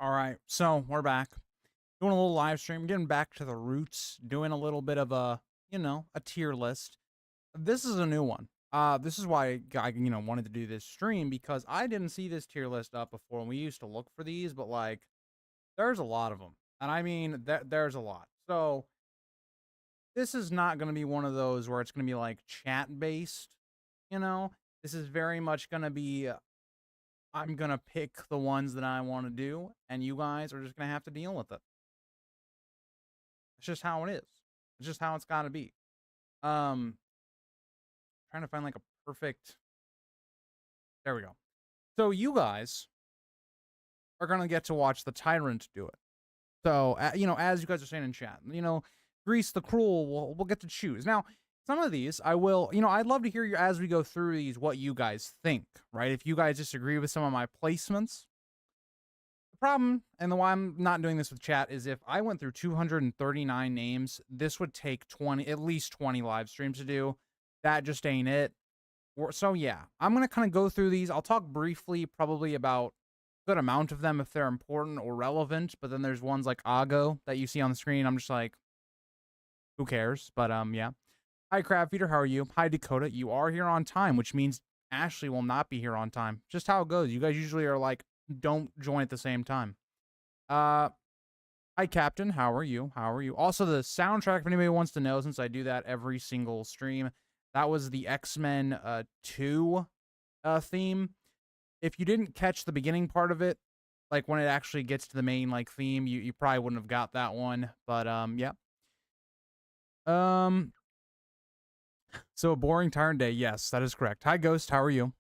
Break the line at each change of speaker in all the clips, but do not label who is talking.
All right, so we're back doing a little live stream, getting back to the roots, doing a little bit of a tier list. This is a new one. This is why I wanted to do this stream because I didn't see this tier list up before. And we used to look for these, but like, there's a lot of them, and I mean, there's a lot. So this is not going to be one of those where it's going to be like chat based. You know, this is very much going to be I'm gonna pick the ones that I want to do, and you guys are just gonna have to deal with it. It's just how it is. It's just how it's gotta be. Um, Trying to find like a perfect. There we go. So you guys are gonna get to watch the Tyrant do it. So as you guys are saying in chat, Grease the Cruel will get to choose. Now, some of these I will, I'd love to hear you as we go through these what you guys think, right? If you guys disagree with some of my placements. The problem, and the why I'm not doing this with chat, is if I went through 239 names, this would take at least 20 live streams to do. That just ain't it. So yeah, I'm going to kind of go through these. I'll talk briefly probably about a good amount of them if they're important or relevant, but then there's ones like Ago that you see on the screen. I'm just like, who cares? But yeah. Hi, Crab Feeder. How are you? Hi, Dakota. You are here on time, which means Ashley will not be here on time. Just how it goes. You guys usually are like, don't join at the same time. Hi, Captain. How are you? How are you? Also, the soundtrack, if anybody wants to know, since I do that every single stream, that was the X-Men 2 theme. If you didn't catch the beginning part of it, like when it actually gets to the main like theme, you probably wouldn't have got that one. But yeah. So a boring Tyrant day. Yes, that is correct. Hi, Ghost. How are you?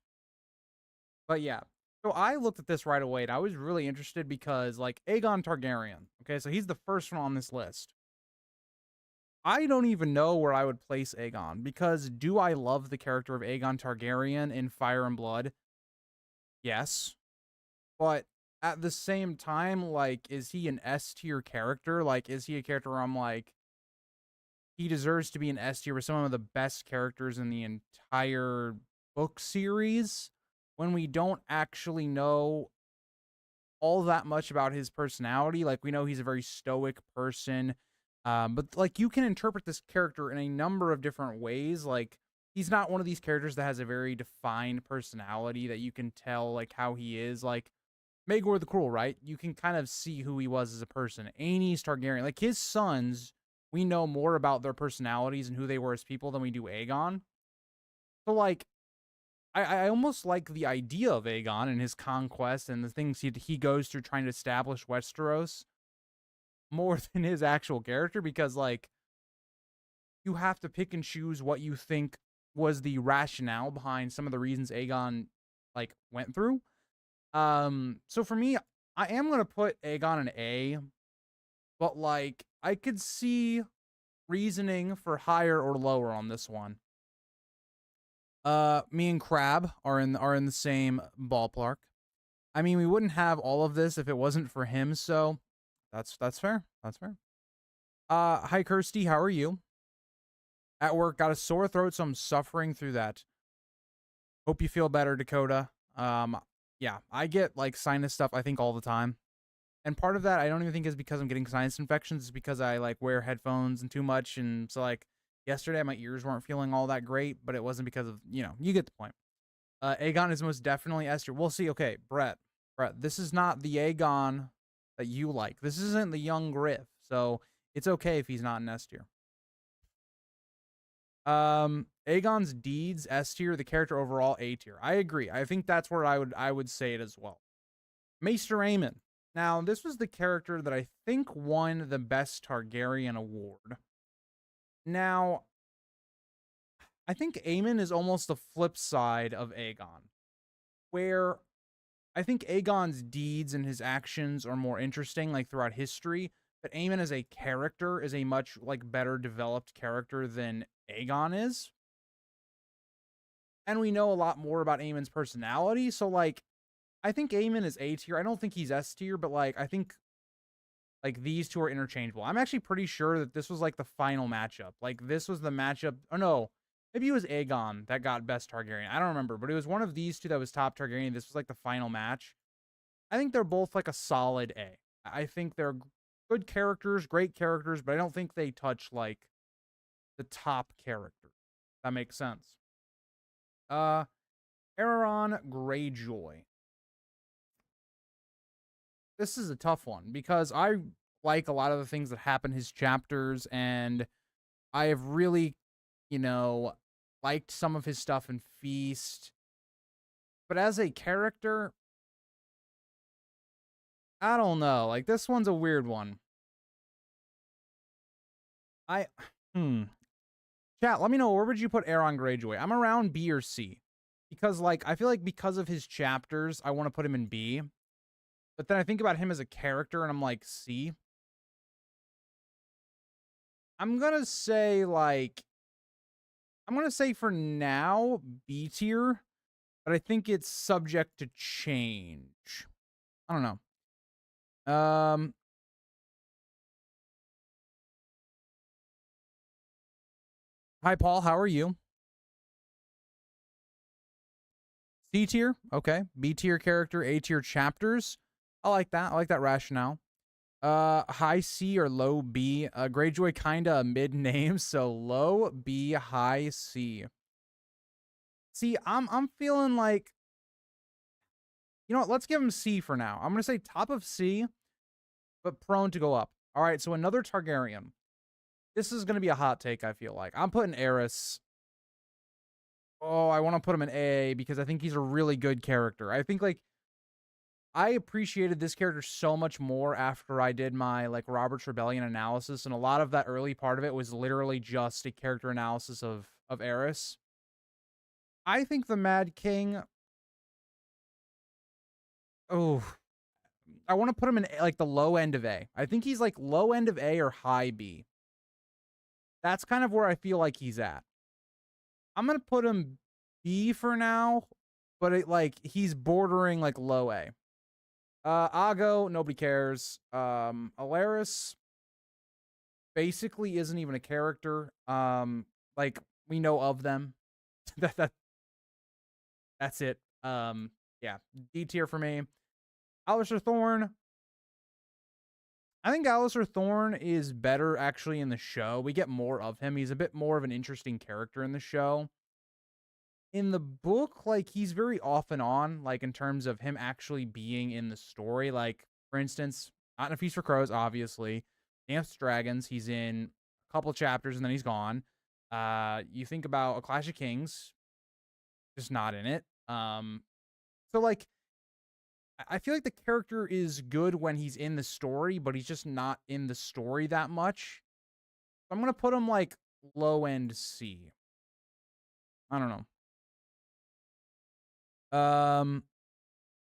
But yeah. So I looked at this right away, and I was really interested because, like, Aegon Targaryen, okay, so he's the first one on this list. I don't even know where I would place Aegon, because do I love the character of Aegon Targaryen in Fire and Blood? Yes. But at the same time, like, is he an S-tier character? Like, is he a character where I'm like, he deserves to be an S-tier with some of the best characters in the entire book series? When we don't actually know all that much about his personality. Like, we know he's a very stoic person, but like, you can interpret this character in a number of different ways. Like, he's not one of these characters that has a very defined personality that you can tell like how he is. Like Maegor the Cruel, right? You can kind of see who he was as a person. Aenys Targaryen, like his sons, we know more about their personalities and who they were as people than we do Aegon. So like, I almost like the idea of Aegon and his conquest and the things he goes through trying to establish Westeros more than his actual character, because like, you have to pick and choose what you think was the rationale behind some of the reasons Aegon like went through. So for me, I am gonna put Aegon an A, but like, I could see reasoning for higher or lower on this one. Me and Crab are in the same ballpark. I mean, we wouldn't have all of this if it wasn't for him, so that's fair. That's fair. Hi Kirsty, how are you? At work, got a sore throat, so I'm suffering through that. Hope you feel better, Dakota. Yeah, I get like sinus stuff, I think, all the time. And part of that I don't even think is because I'm getting sinus infections, it's because I like wear headphones and too much, and so like yesterday my ears weren't feeling all that great, but it wasn't because of, you get the point. Aegon is most definitely Esther. We'll see. Okay, Brett, this is not the Aegon that you like. This isn't the young Griff, so it's okay if he's not an S tier. Aegon's deeds S tier, the character overall A tier. I agree. I think that's where I would say it as well. Maester Aemon. Now, this was the character that I think won the Best Targaryen award. Now, I think Aemon is almost the flip side of Aegon, where I think Aegon's deeds and his actions are more interesting, like throughout history, but Aemon as a character is a much like better developed character than Aegon is. And we know a lot more about Aemon's personality, so like, I think Aemon is A tier. I don't think he's S tier, but like, I think like these two are interchangeable. I'm actually pretty sure that this was like the final matchup. Like, this was the matchup. Oh no, maybe it was Aegon that got Best Targaryen. I don't remember, but it was one of these two that was top Targaryen. This was like the final match. I think they're both like a solid A. I think they're good characters, great characters, but I don't think they touch like the top character. That makes sense. Aeron Greyjoy. This is a tough one because I like a lot of the things that happen in his chapters, and I have really, liked some of his stuff in Feast. But as a character, I don't know. Like, this one's a weird one. I, hmm. Chat, let me know, where would you put Aeron Greyjoy? I'm around B or C. Because, like, I feel like because of his chapters, I want to put him in B. But then I think about him as a character, and I'm like, C. I'm gonna say, for now, B tier. But I think it's subject to change. I don't know. Hi, Paul. How are you? C tier. Okay. B tier character, A tier chapters. I like that. I like that rationale. High C or low B. Greyjoy kinda a mid name, so low B, high C. See, I'm feeling like, you know what? Let's give him C for now. I'm gonna say top of C, but prone to go up. All right, so another Targaryen. This is gonna be a hot take, I feel like. I'm putting Aerys. Oh, I want to put him in A because I think he's a really good character. I think, like, I appreciated this character so much more after I did my, like, Robert's Rebellion analysis, and a lot of that early part of it was literally just a character analysis of Aerys. I think the Mad King, oh, I want to put him in, like, the low end of A. I think he's, like, low end of A or high B. That's kind of where I feel like he's at. I'm going to put him B for now, but he's bordering, like, low A. Ago, nobody cares. Alaris basically isn't even a character. Like, we know of them. That's it. Yeah, D tier for me. Alistair Thorne. I think Alistair Thorne is better actually in the show. We get more of him. He's a bit more of an interesting character in the show. In the book, like, he's very off and on, like, in terms of him actually being in the story. Like, for instance, not in A Feast for Crows, obviously. Dance Dragons, he's in a couple chapters and then he's gone. You think about A Clash of Kings, just not in it. So, like, I feel like the character is good when he's in the story, but he's just not in the story that much. So I'm gonna put him, like, low end C. I don't know.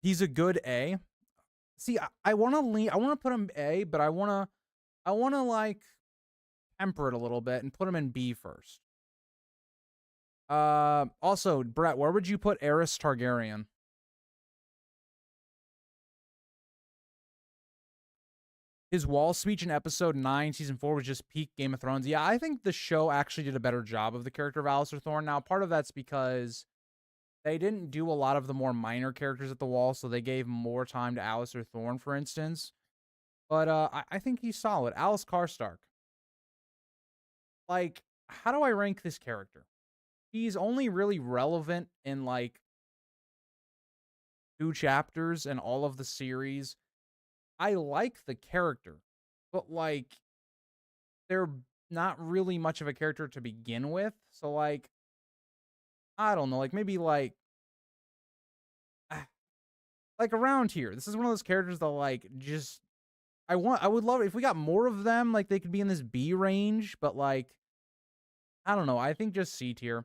He's a good A. See, I want to put him A, but I want to like temper it a little bit and put him in B first. Also, Brett, where would you put Aerys Targaryen? His wall speech in episode 9, season 4 was just peak Game of Thrones. Yeah, I think the show actually did a better job of the character of Alistair Thorne. Now, part of that's because they didn't do a lot of the more minor characters at the wall, so they gave more time to Alistair Thorne, for instance. But I think he's solid. Alice Karstark. Like, how do I rank this character? He's only really relevant in, like, 2 chapters in all of the series. I like the character, but, like, they're not really much of a character to begin with. So, like, I don't know, like, maybe, like around here. This is one of those characters that, like, just I would love it if we got more of them, like, they could be in this B range, but, like, I don't know. I think just C tier.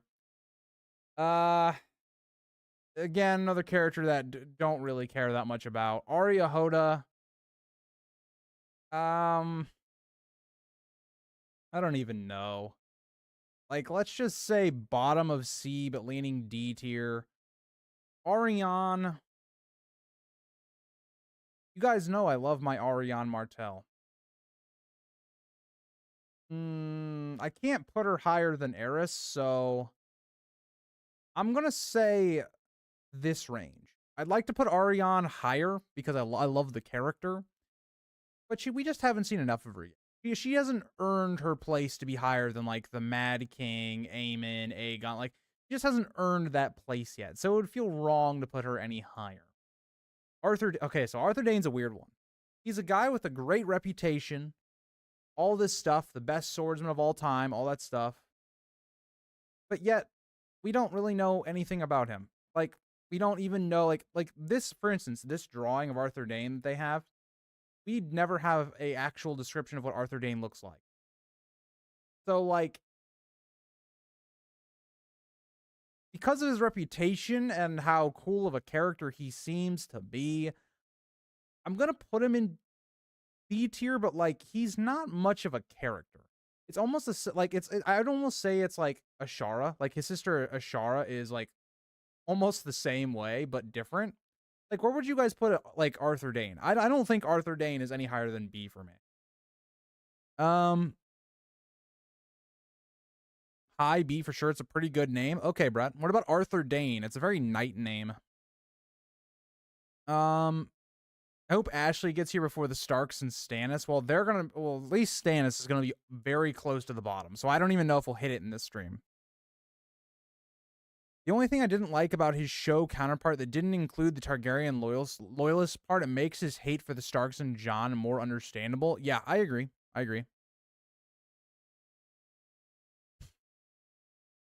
Again, another character that don't really care that much about. Arya Hoda. I don't even know. Like, let's just say bottom of C, but leaning D tier. Ariane. You guys know I love my Ariane Martell. I can't put her higher than Aerys, so I'm going to say this range. I'd like to put Arianne higher because I love the character, but we just haven't seen enough of her yet. She hasn't earned her place to be higher than like the Mad King, Aemon, Aegon. Like, she just hasn't earned that place yet. So it would feel wrong to put her any higher. Okay, so Arthur Dayne's a weird one. He's a guy with a great reputation, all this stuff, the best swordsman of all time, all that stuff. But yet, we don't really know anything about him. Like, we don't even know, like this, for instance, this drawing of Arthur Dayne that they have, we'd never have a actual description of what Arthur Dayne looks like. So, like, because of his reputation and how cool of a character he seems to be, I'm going to put him in B tier, but, like, he's not much of a character. It's almost I'd almost say it's like Ashara. Like, his sister Ashara is, like, almost the same way, but different. Like, where would you guys put, like, Arthur Dayne? I don't think Arthur Dayne is any higher than B for me. High B for sure. It's a pretty good name. Okay, Brett. What about Arthur Dayne? It's a very knight name. I hope Ashley gets here before the Starks and Stannis. Well, at least Stannis is gonna be very close to the bottom. So I don't even know if we'll hit it in this stream. The only thing I didn't like about his show counterpart that didn't include the Targaryen loyalist part, it makes his hate for the Starks and Jon more understandable. Yeah, I agree.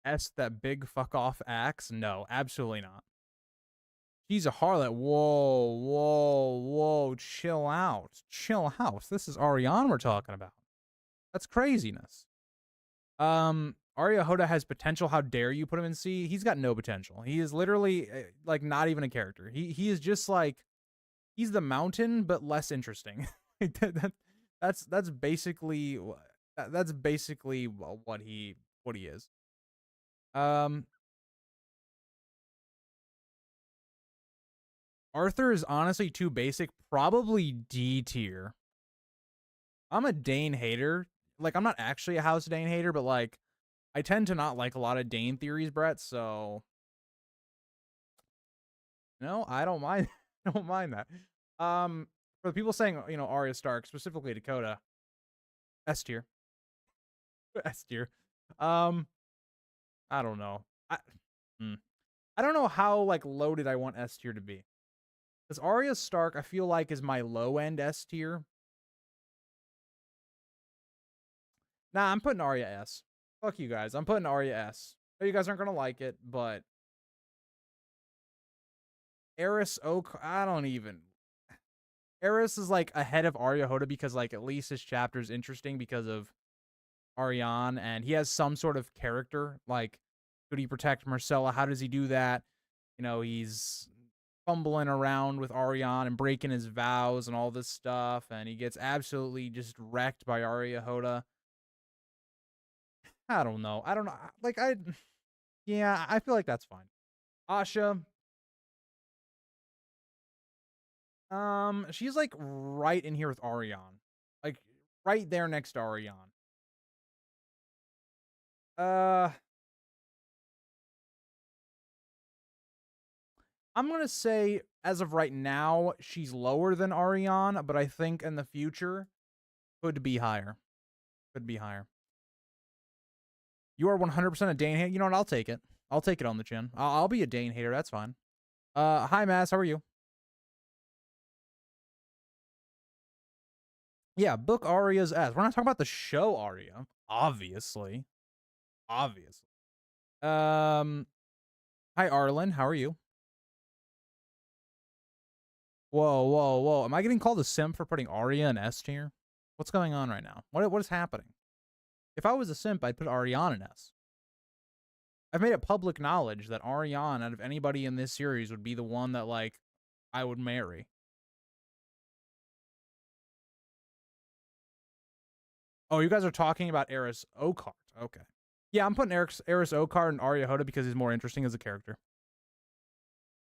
That big fuck off axe? No, absolutely not. She's a harlot. Whoa. Chill out. This is Arianne we're talking about. That's craziness. Arya Hoda has potential. How dare you put him in C? He's got no potential. He is literally like not even a character. He is just like, he's the Mountain but less interesting. That's basically what he is. Arthur is honestly too basic. Probably D tier. I'm a Dayne hater. Like, I'm not actually a House Dayne hater, but like, I tend to not like a lot of Dayne theories, Brett, so no, I don't mind. I don't mind that. For the people saying, you know, Arya Stark, specifically Dakota, S tier. S tier. I don't know. I don't know how like loaded I want S tier to be. Because Arya Stark, I feel like, is my low end S tier. Nah, I'm putting Arya S. Fuck you guys. I'm putting Arya S. You guys aren't gonna like it, but Eris Oak, I don't even. Eris is like ahead of Arya Hoda because like at least his chapter is interesting because of Arianne, and he has some sort of character. Like, could he protect Myrcella? How does he do that? You know, he's fumbling around with Arianne and breaking his vows and all this stuff, and he gets absolutely just wrecked by Arya Hoda. I don't know. Like, yeah, I feel like that's fine. Asha. She's like right in here with Arianne. Like right there next to Arianne. I'm gonna say as of right now, she's lower than Arianne, but I think in the future could be higher. Could be higher. You are 100% a Dayne hater. You know what? I'll take it. I'll take it on the chin. I'll be a Dayne hater. That's fine. Hi, Mass. How are you? Yeah, book Arya's ass. We're not talking about the show Arya, obviously. Obviously. Hi, Arlen. How are you? Whoa. Am I getting called a simp for putting Arya in S tier? What's going on right now? What is happening? If I was a simp, I'd put Arianne in S. I've made it public knowledge that Arianne, out of anybody in this series, would be the one that, like, I would marry. Oh, you guys are talking about Eris Oakheart. Okay. Yeah, I'm putting Eris Oakheart and Arya Hoda because he's more interesting as a character.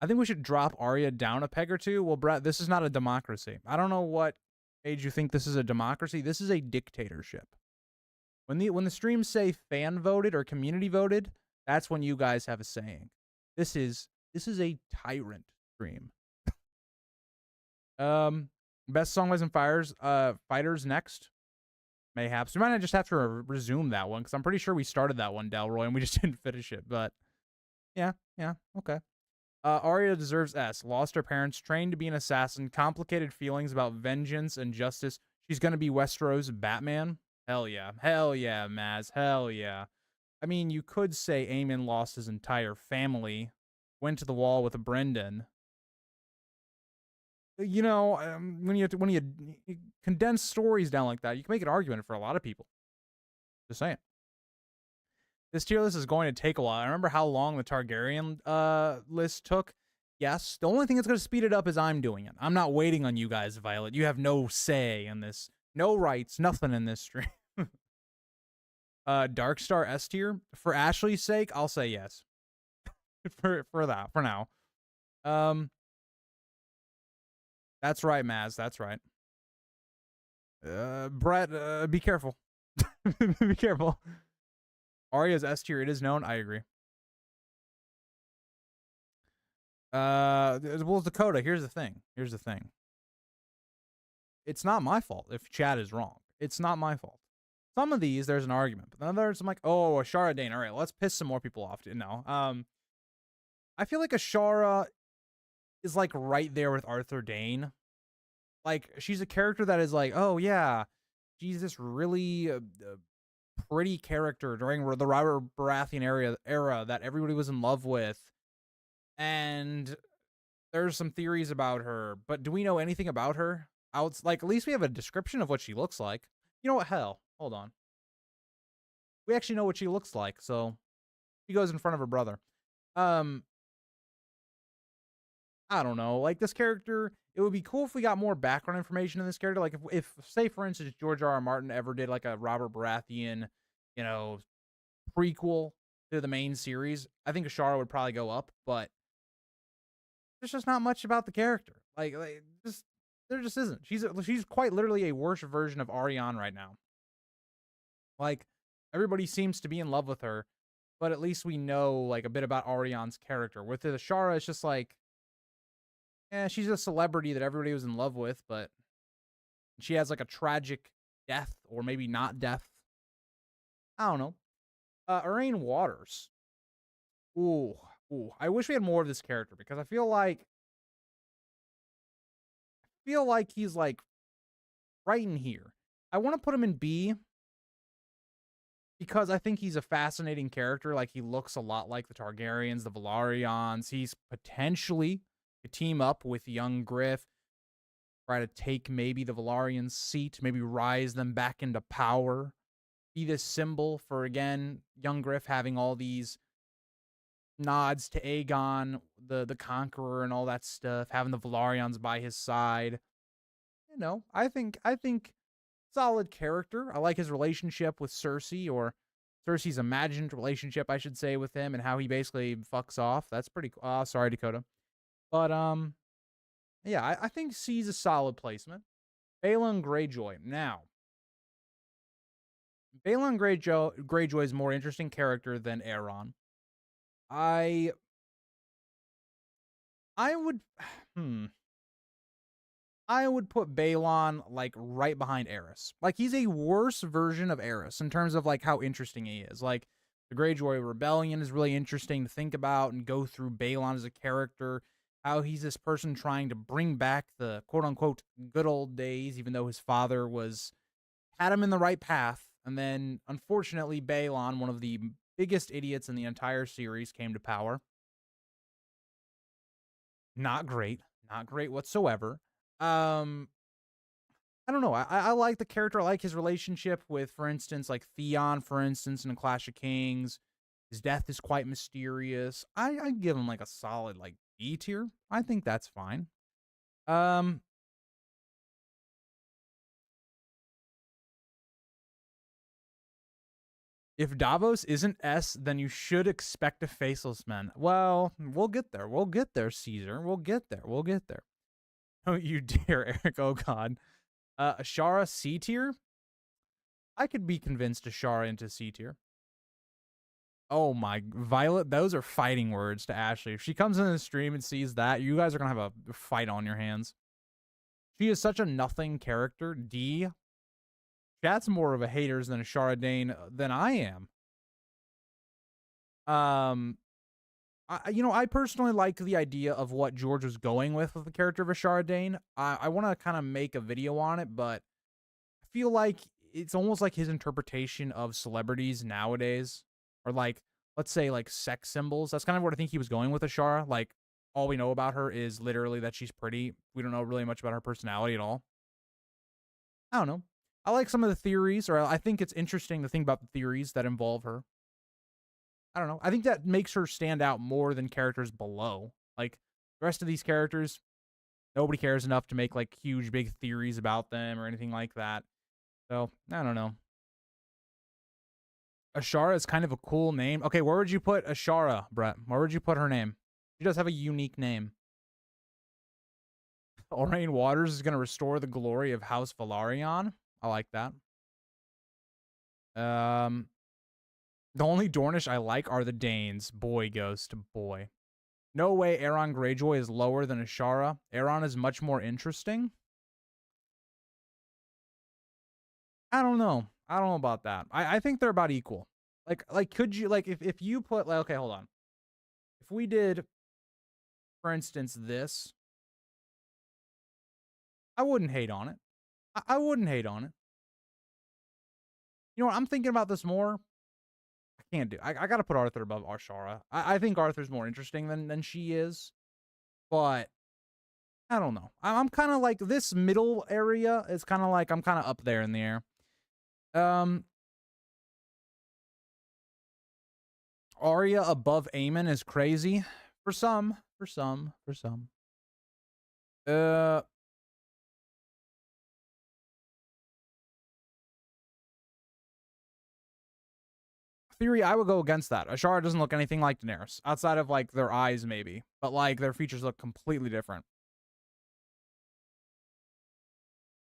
I think we should drop Arya down a peg or two. Well, Brett, this is not a democracy. I don't know what age you think this is a democracy. This is a dictatorship. When the streams say fan voted or community voted, that's when you guys have a saying. This is a tyrant. stream. Best Song and Fighters next. Mayhaps. We might not just have to resume that one, because I'm pretty sure we started that one, Delroy, and we just didn't finish it. But yeah, okay. Arya deserves S. Lost her parents, trained to be an assassin, complicated feelings about vengeance and justice. She's gonna be Westeros Batman. Hell yeah, Maz. Hell yeah. I mean, you could say Aemon lost his entire family, went to the wall with a Brendan. You know, when you condense stories down like that, you can make an argument for a lot of people. Just saying. This tier list is going to take a while. I remember how long the Targaryen list took. Yes, the only thing that's going to speed it up is I'm doing it. I'm not waiting on you guys, Violet. You have no say in this. No rights, nothing in this stream. Darkstar S tier. For Ashley's sake, I'll say yes. for now. That's right, Maz. That's right. Brett, be careful. Be careful. Arya's S tier. It is known. I agree. Well, Dakota, here's the thing. It's not my fault if Chad is wrong. It's not my fault. Some of these, there's an argument. But then others, I'm like, oh, Ashara Dayne. All right, let's piss some more people off. No. I feel like Ashara is like right there with Arthur Dayne. Like, she's a character that is like, oh yeah, she's this really pretty character during the Robert Baratheon era that everybody was in love with. And there's some theories about her, but do we know anything about her? Like, at least we have a description of what she looks like. You know what? Hell, hold on. We actually know what she looks like, so she goes in front of her brother. I don't know. Like, this character, it would be cool if we got more background information in this character. Like, if say, for instance, George R.R. Martin ever did, like, a Robert Baratheon, you know, prequel to the main series, I think Ashara would probably go up, but there's just not much about the character. Like there just isn't. She's quite literally a worse version of Arianne right now. Like, everybody seems to be in love with her, but at least we know, like, a bit about Arianne's character. With Ashara, it's just like, she's a celebrity that everybody was in love with, but she has, like, a tragic death, or maybe not death. I don't know. Araine Waters. Ooh. I wish we had more of this character, because I feel like he's, like, right in here. I want to put him in B, because I think he's a fascinating character. Like, he looks a lot like the Targaryens, the Velaryons. He's potentially a team up with young Griff, try to take maybe the Velaryon seat, maybe rise them back into power, be this symbol for, again, young Griff having all these nods to Aegon, the Conqueror, and all that stuff, having the Velaryons by his side. You know, I think solid character. I like his relationship with Cersei, or Cersei's imagined relationship, I should say, with him, and how he basically fucks off. That's pretty cool. Sorry, Dakota. But, yeah, I think C's a solid placement. Balon Greyjoy. Now, Balon Greyjoy is a more interesting character than Aeron. I would put Balon, like, right behind Aerys. Like, he's a worse version of Aerys in terms of, like, how interesting he is. Like, the Greyjoy Rebellion is really interesting to think about and go through Balon as a character. How he's this person trying to bring back the quote-unquote good old days, even though his father had him in the right path. And then, unfortunately, Balon, one of the biggest idiots in the entire series, came to power. Not great. Not great whatsoever. I don't know. I like the character. I like his relationship with, for instance, like Theon, for instance, in Clash of Kings. His death is quite mysterious. I give him, like, a solid, like, B tier. I think that's fine. If Davos isn't S, then you should expect a faceless man. Well, we'll get there. We'll get there, Caesar. We'll get there. Don't you dare, Eric. Oh, God. Ashara C tier? I could be convinced Ashara into C tier. Oh my, Violet, those are fighting words to Ashley. If she comes in the stream and sees that, you guys are gonna have a fight on your hands. She is such a nothing character. D. Chat's more of a haters than a Shara Dane than I am. I personally like the idea of what George was going with the character of Ashara Dane. I want to kind of make a video on it, but I feel like it's almost like his interpretation of celebrities nowadays, or like, let's say, like sex symbols. That's kind of what I think he was going with Ashara. Like, all we know about her is literally that she's pretty. We don't know really much about her personality at all. I don't know. I like some of the theories, or I think it's interesting to think about the theories that involve her. I don't know. I think that makes her stand out more than characters below. Like, the rest of these characters, nobody cares enough to make, like, huge, big theories about them or anything like that. So, I don't know. Ashara is kind of a cool name. Okay, where would you put Ashara, Brett? Where would you put her name? She does have a unique name. Aurane Waters is going to restore the glory of House Velaryon. I like that. The only Dornish I like are the Danes. Boy, Ghost, boy. No way Aeron Greyjoy is lower than Ashara. Aeron is much more interesting. I don't know. I don't know about that. I think they're about equal. Like could you, like, if you put, like, okay, hold on. If we did, for instance, this, I wouldn't hate on it. I wouldn't hate on it. You know what? I'm thinking about this more. I can't do. I got to put Arthur above Ashara. I think Arthur's more interesting than she is, but I don't know. I'm kind of like, this middle area is kind of like, I'm kind of up there in the air. Arya above Aemon is crazy. For some. Theory, I would go against that. Ashara doesn't look anything like Daenerys, outside of, like, their eyes, maybe. But, like, their features look completely different.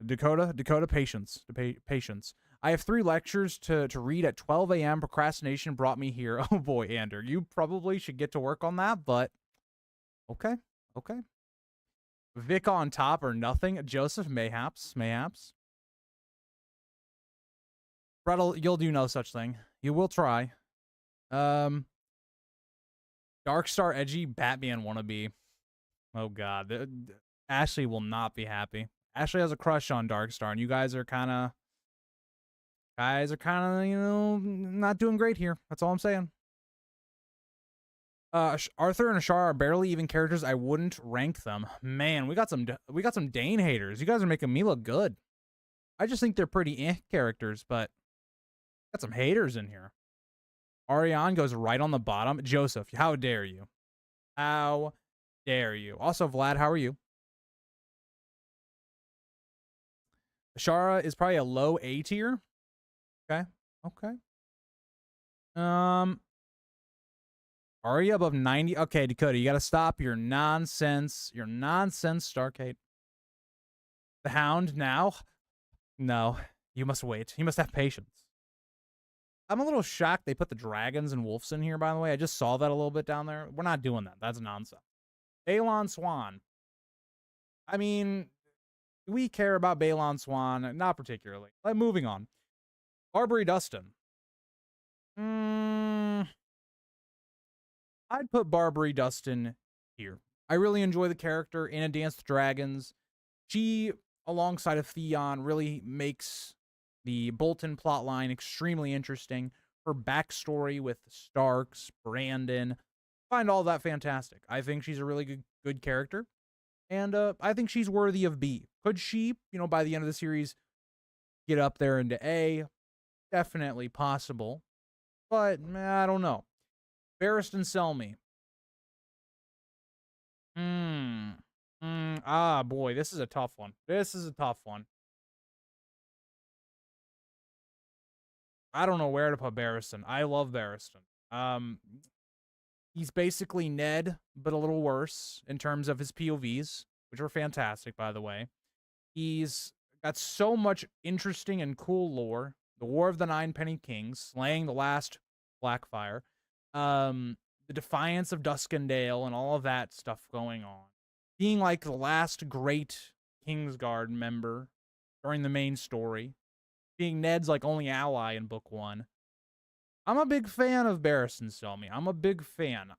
Dakota, patience. Patience. I have 3 lectures to read at 12 a.m. Procrastination brought me here. Oh boy, Ander. You probably should get to work on that, but okay. Vic on top or nothing. Joseph, mayhaps. Brettle, you'll do no such thing. You will try. Darkstar edgy Batman wannabe. Oh god. Ashley will not be happy. Ashley has a crush on Darkstar, and you guys are kind of, not doing great here. That's all I'm saying. Arthur and Ashara are barely even characters. I wouldn't rank them. Man, we got some Dane haters. You guys are making me look good. I just think they're pretty characters, but got some haters in here. Ariane goes right on the bottom. Joseph, how dare you? How dare you? Also, Vlad, how are you? Ashara is probably a low A tier. Okay. Arya above 90. Okay, Dakota, you gotta stop your nonsense. Starcade. The Hound now? No. You must wait. You must have patience. I'm a little shocked they put the dragons and wolves in here, by the way. I just saw that a little bit down there. We're not doing that. That's nonsense. Balon Swan. I mean, do we care about Balon Swan? Not particularly. Moving on. Barbary Dustin. I'd put Barbary Dustin here. I really enjoy the character in A Dance with Dragons. She, alongside of Theon, really makes the Bolton plotline extremely interesting. Her backstory with the Starks, Brandon, find all that fantastic. I think she's a really good character, and I think she's worthy of B. Could she, by the end of the series, get up there into A? Definitely possible, but I don't know. Barristan Selmy. Boy, this is a tough one. I don't know where to put Barristan. I love Barristan. He's basically Ned, but a little worse in terms of his POVs, which are fantastic, by the way. He's got so much interesting and cool lore. The War of the Nine Penny Kings, slaying the last Blackfire. The defiance of Duskendale and all of that stuff going on. Being like the last great Kingsguard member during the main story. Being Ned's like only ally in book 1. I'm a big fan of Barristan Selmy. I'm a big fan.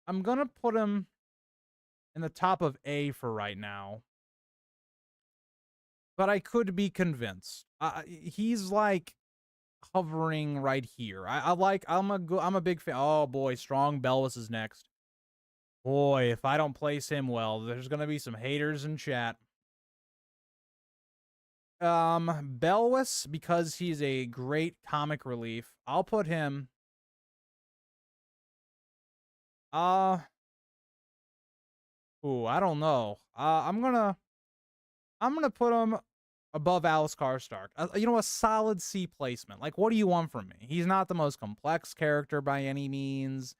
I'm gonna put him in the top of A for right now. But I could be convinced. He's like hovering right here. I'm a big fan. Oh boy, Strong Bellis is next. Boy, if I don't place him well, there's gonna be some haters in chat. Belwis, because he's a great comic relief, I'll put him. I don't know. I'm gonna put him above Alice Stark. A solid C placement. Like, what do you want from me? He's not the most complex character by any means,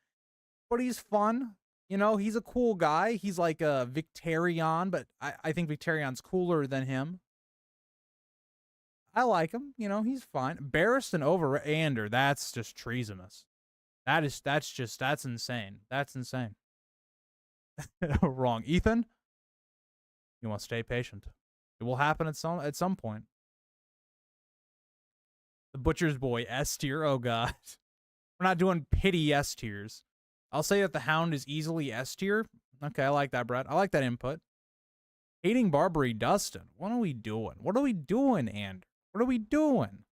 but he's fun. He's a cool guy. He's like a Victarion, but I think Victarion's cooler than him. I like him. He's fine. Barristan over Ander, that's just treasonous. That's insane. That's insane. Wrong. Ethan, you want to stay patient. It will happen at some point. The Butcher's Boy, S tier. Oh god. We're not doing pity S tiers. I'll say that the Hound is easily S tier. Okay, I like that, Brett. I like that input. Hating Barbary Dustin. What are we doing? What are we doing, Ander? What are we doing?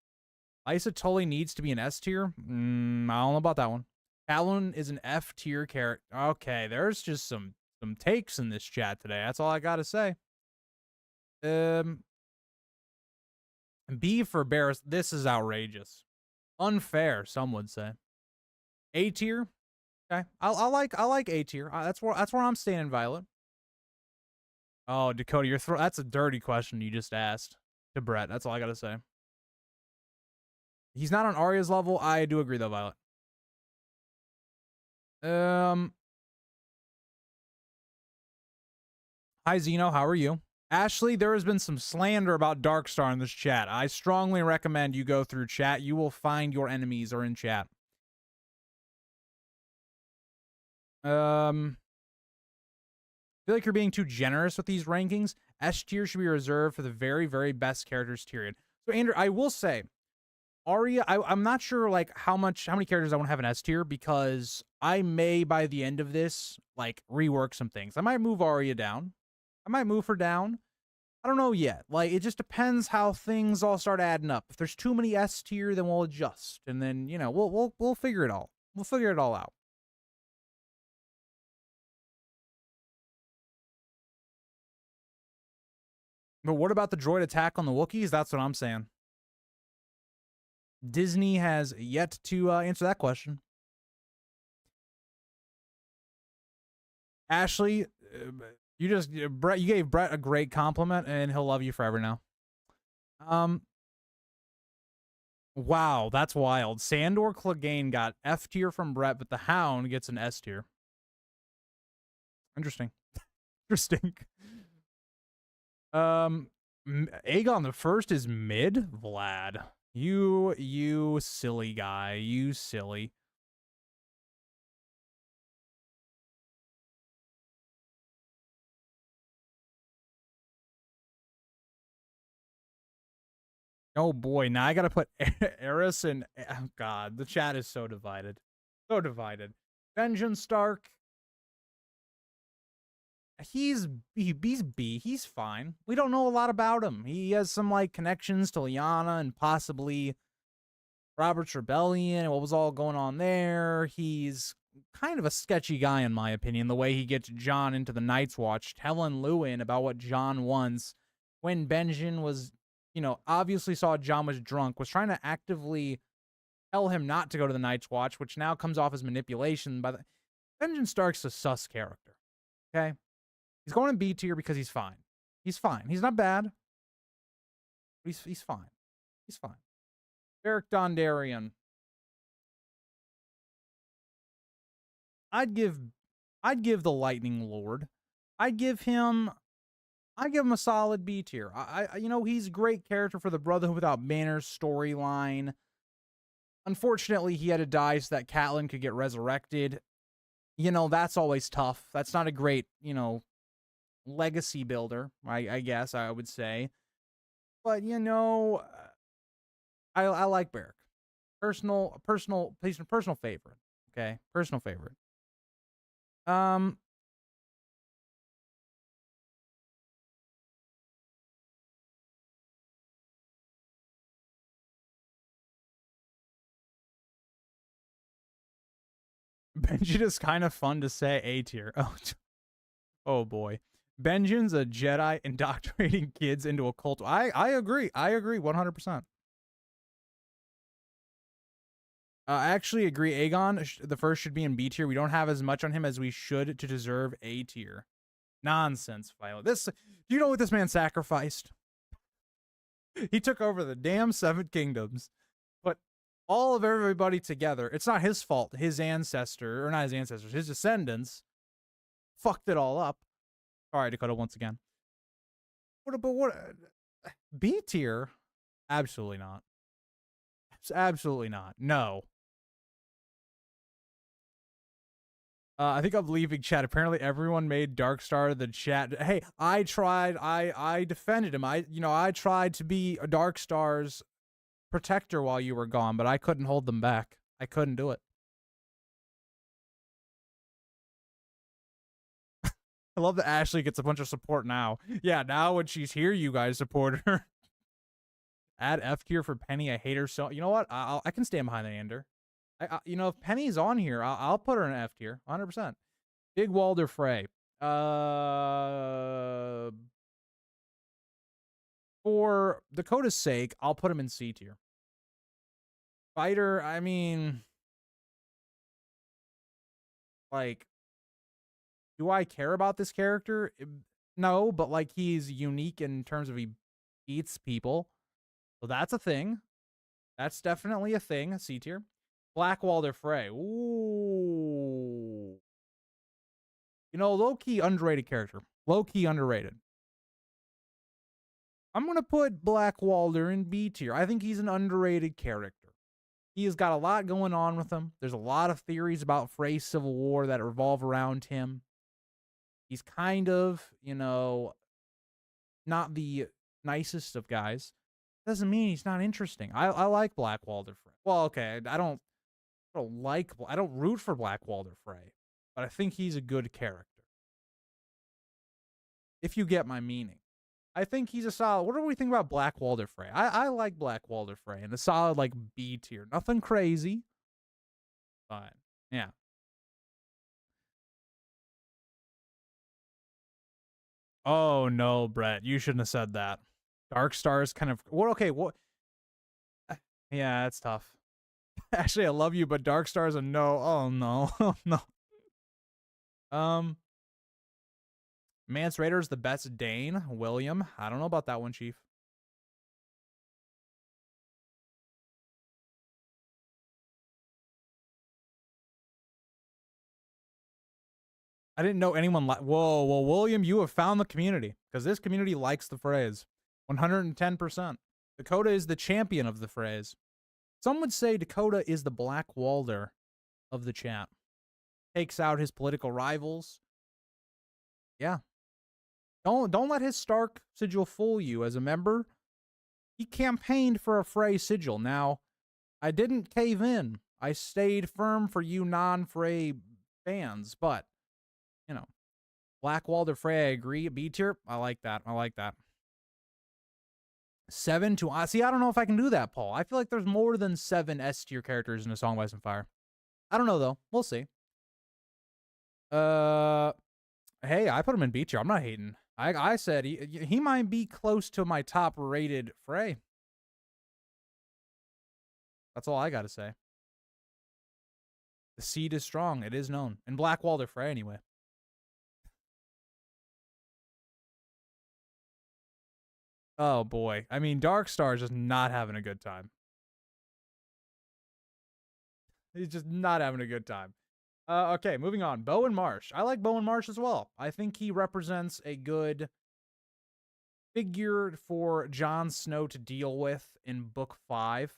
Lysa Tully needs to be an S tier? I don't know about that one. Catelyn is an F tier character. Okay, there's just some takes in this chat today. That's all I gotta say. B for Barris. This is outrageous. Unfair, some would say. A tier? Okay. I like A tier. That's where I'm standing, Violet. Oh, Dakota, that's a dirty question you just asked to Brett. That's all I gotta say. He's not on Arya's level. I do agree though, Violet. Hi Zeno, how are you? Ashley, there has been some slander about Darkstar in this chat. I strongly recommend you go through chat. You will find your enemies are in chat. I feel like you're being too generous with these rankings. S tier should be reserved for the very, very best characters tiered. So, Andrew, I will say, Arya, I'm not sure like how many characters I want to have an S tier, because I may by the end of this like rework some things. I might move Arya down. I might move her down. I don't know yet. Like, it just depends how things all start adding up. If there's too many S tier, then we'll adjust, and then we'll figure it all. We'll figure it all out. But what about the droid attack on the Wookiees? That's what I'm saying. Disney has yet to answer that question. Ashley, you gave Brett a great compliment, and he'll love you forever now. Wow, that's wild. Sandor Clegane got F tier from Brett, but the Hound gets an S tier. Interesting. Interesting. Aegon the First is mid. Vlad, you silly guy, you silly. Oh boy, now I gotta put Eris and oh god, the chat is so divided. So divided. Benjen Stark. He's B. He's fine. We don't know a lot about him. He has some like connections to Lyanna and possibly Robert's Rebellion and what was all going on there. He's kind of a sketchy guy in my opinion, the way he gets Jon into the Night's Watch, telling Lewin about what Jon wants when Benjen was, obviously saw Jon was drunk, was trying to actively tell him not to go to the Night's Watch, which now comes off as manipulation. Benjen Stark's a sus character. Okay? He's going in B tier because he's fine. He's fine. He's not bad. He's fine. He's fine. Beric Dondarrion. I'd give the Lightning Lord. I'd give him a solid B tier. He's a great character for the Brotherhood Without Banners storyline. Unfortunately, he had to die so that Catelyn could get resurrected. You know, that's always tough. That's not a great, you know, legacy builder, I guess I would say. But, you know, I like Beric. Personal favorite. Okay? Personal favorite. Benjen is kind of fun to say A tier. Oh boy. Benjen's a Jedi indoctrinating kids into a cult. I agree. I agree 100%. I actually agree. Aegon, the first, should be in B tier. We don't have as much on him as we should to deserve A tier. Nonsense, Philo. Do you know what this man sacrificed? He took over the damn Seven Kingdoms, put all of everybody together. It's not his fault. His ancestor, or not his ancestors, his descendants fucked it all up. Sorry, Dakota, once again. What? B tier? Absolutely not. Absolutely not. No. I think I'm leaving chat. Apparently everyone made Darkstar the chat. Hey, I tried. I defended him. I tried to be a Darkstar's protector while you were gone, but I couldn't hold them back. I couldn't do it. I love that Ashley gets a bunch of support now. Yeah, now when she's here, you guys support her. Add F tier for Penny. I hate her so. You know what? I can stand behind the Ander. You know, if Penny's on here, I'll put her in F tier, 100%. Big Walder Frey. For Dakota's sake, I'll put him in C tier. Fighter, I mean, like, do I care about this character? No, but like, he's unique in terms of he beats people, so that's a thing. That's definitely a thing. C tier. Black Walder Frey. Ooh. You know, low-key underrated character. Low-key underrated. I'm going to put Black Walder in B tier. I think he's an underrated character. He has got a lot going on with him. There's a lot of theories about Frey's Civil War that revolve around him. He's kind of, you know, not the nicest of guys. Doesn't mean he's not interesting. I like Black Walder Frey. Well, okay, I don't root for Black Walder Frey, but I think he's a good character. If you get my meaning. I think he's a solid. What do we think about Black Walder Frey? I like Black Walder Frey and a solid like B tier. Nothing crazy. But yeah. Oh no, Brett. You shouldn't have said that. Darkstar is kind of okay, what yeah, it's tough. Actually, I love you, but Darkstar is a no. Oh no. Oh no. Mance Raider is the best Dayne. William. I don't know about that one, Chief. I didn't know anyone whoa, well, William, you have found the community. Because this community likes the phrase. 110%. Dakota is the champion of the phrase. Some would say Dakota is the Black Walder of the chat. Takes out his political rivals. Yeah. Don't let his Stark sigil fool you. As a member, he campaigned for a Frey sigil. Now, I didn't cave in. I stayed firm for you non-Frey fans, but, you know, Black Walder Frey, I agree. B tier, I like that. I like that. 7 to... see, I don't know if I can do that, Paul. I feel like there's more than 7 S tier characters in A Song of Ice and Fire. I don't know, though. We'll see. Hey, I put him in B tier. I'm not hating. I said he might be close to my top-rated Frey. That's all I got to say. The seed is strong. It is known. And Black Walder Frey, anyway. Oh, boy. I mean, Darkstar is just not having a good time. He's just not having a good time. Okay, moving on. Bowen Marsh. I like Bowen Marsh as well. I think he represents a good figure for Jon Snow to deal with in Book 5.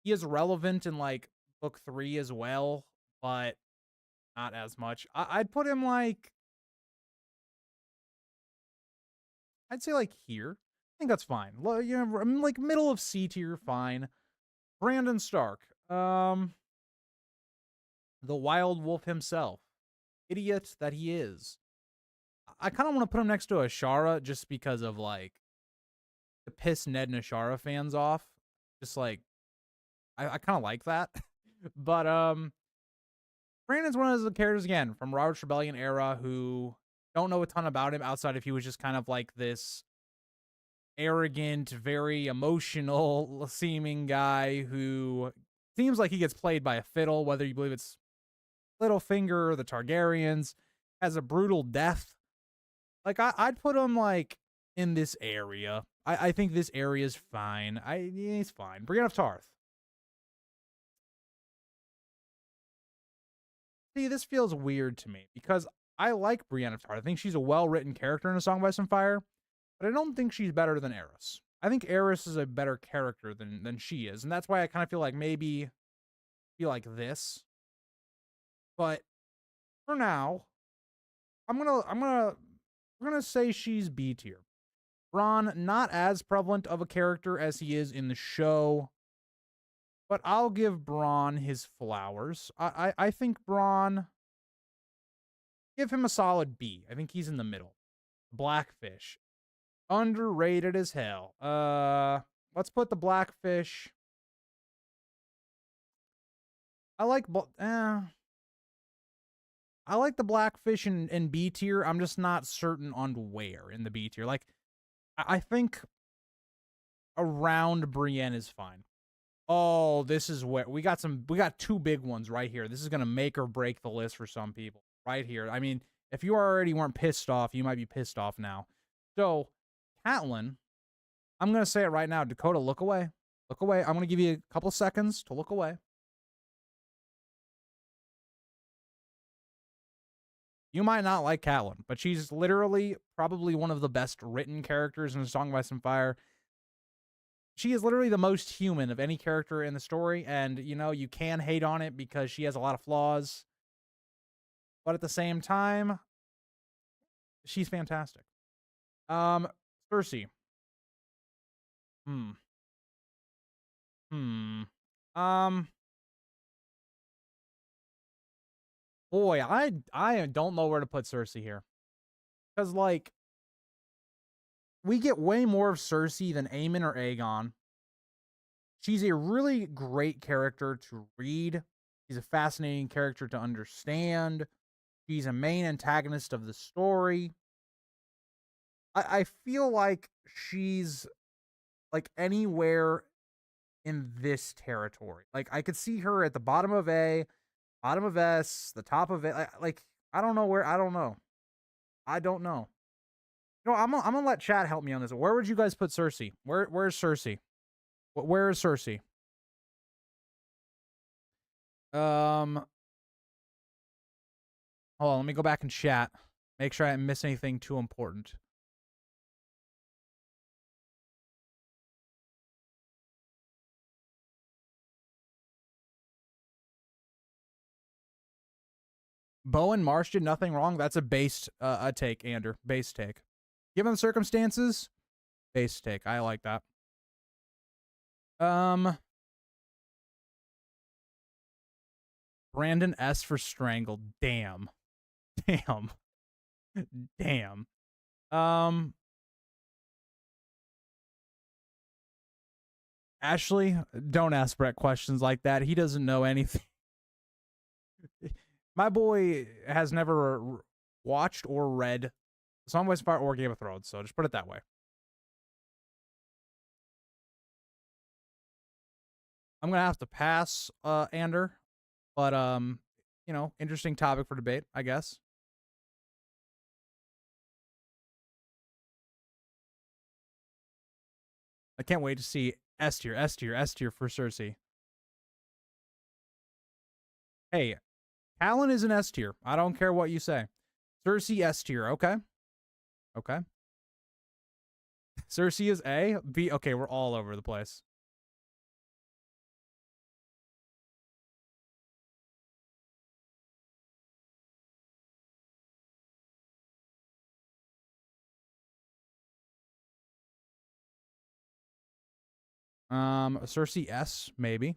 He is relevant in like book 3 as well, but not as much. I'd put him like, I'd say like here. I think that's fine. You know, I'm like middle of C tier, fine. Brandon Stark, the Wild Wolf himself, idiot that he is. I kind of want to put him next to Ashara just because of like to piss Ned and Ashara fans off. Just like I kind of like that. But Brandon's one of the characters again from Robert's Rebellion era who don't know a ton about him outside if he was just kind of like this arrogant, very emotional seeming guy who seems like he gets played by a fiddle, whether you believe it's Littlefinger or the Targaryens, has a brutal death. Like I'd put him like in this area. I think this area is fine. He's fine. Brienne of Tarth. See, this feels weird to me because I like Brienne of Tarth. I think she's a well-written character in A Song of Ice and Fire, but I don't think she's better than Aerys. I think Aerys is a better character than she is, and that's why I kind of feel like maybe feel like this. But for now, we're gonna say she's B tier. Bronn, not as prevalent of a character as he is in the show, but I'll give Bronn his flowers. I think Bronn, give him a solid B. I think he's in the middle. Blackfish, underrated as hell. Let's put the Blackfish. I like the Blackfish in B tier. I'm just not certain on where in the B tier. Like, I think around Brienne is fine. Oh, this is where we got two big ones right here. This is gonna make or break the list for some people right here. I mean, if you already weren't pissed off, you might be pissed off now. So, Catelyn, I'm gonna say it right now. Dakota, look away. Look away. I'm gonna give you a couple seconds to look away. You might not like Catelyn, but she's literally probably one of the best written characters in A Song of Ice and Fire. She is literally the most human of any character in the story, and, you know, you can hate on it because she has a lot of flaws. But at the same time, she's fantastic. Cersei. Boy, I don't know where to put Cersei here. Because, like, we get way more of Cersei than Aemon or Aegon. She's a really great character to read. She's a fascinating character to understand. She's a main antagonist of the story. I feel like she's, like, anywhere in this territory. Like, I could see her at the bottom of A, bottom of S, the top of it. Like, I don't know where. I don't know. You know, I'm gonna let chat help me on this. Where would you guys put Cersei? Where's Cersei? Where is Cersei? Hold on, let me go back and chat. Make sure I didn't miss anything too important. Bowen Marsh did nothing wrong. That's a base a take, Ander. Base take. Given the circumstances, base take. I like that. Brandon S for strangled. Damn. Ashley, don't ask Brett questions like that. He doesn't know anything. My boy has never watched or read Song of Ice and Fire or Game of Thrones, so just put it that way. I'm gonna have to pass, Ander, but you know, interesting topic for debate, I guess. I can't wait to see S tier for Cersei. Hey, Catelyn is an S tier. I don't care what you say. Cersei S tier, okay? Okay. Cersei is A, B. Okay, we're all over the place. Cersei S, maybe.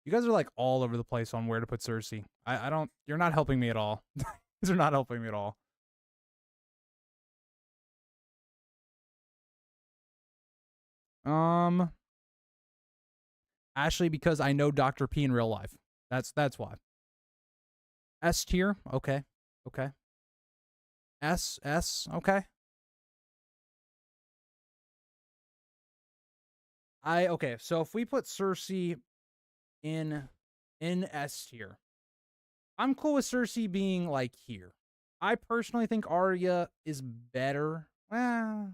You guys are like all over the place on where to put Cersei. I don't, you're not helping me at all. These are not helping me at all. Ashley, because I know Dr. P in real life. That's why. S tier, okay. Okay. S, okay. Okay, so if we put Cersei in S tier, I'm cool with Cersei being like here. I personally think Arya is better. Well,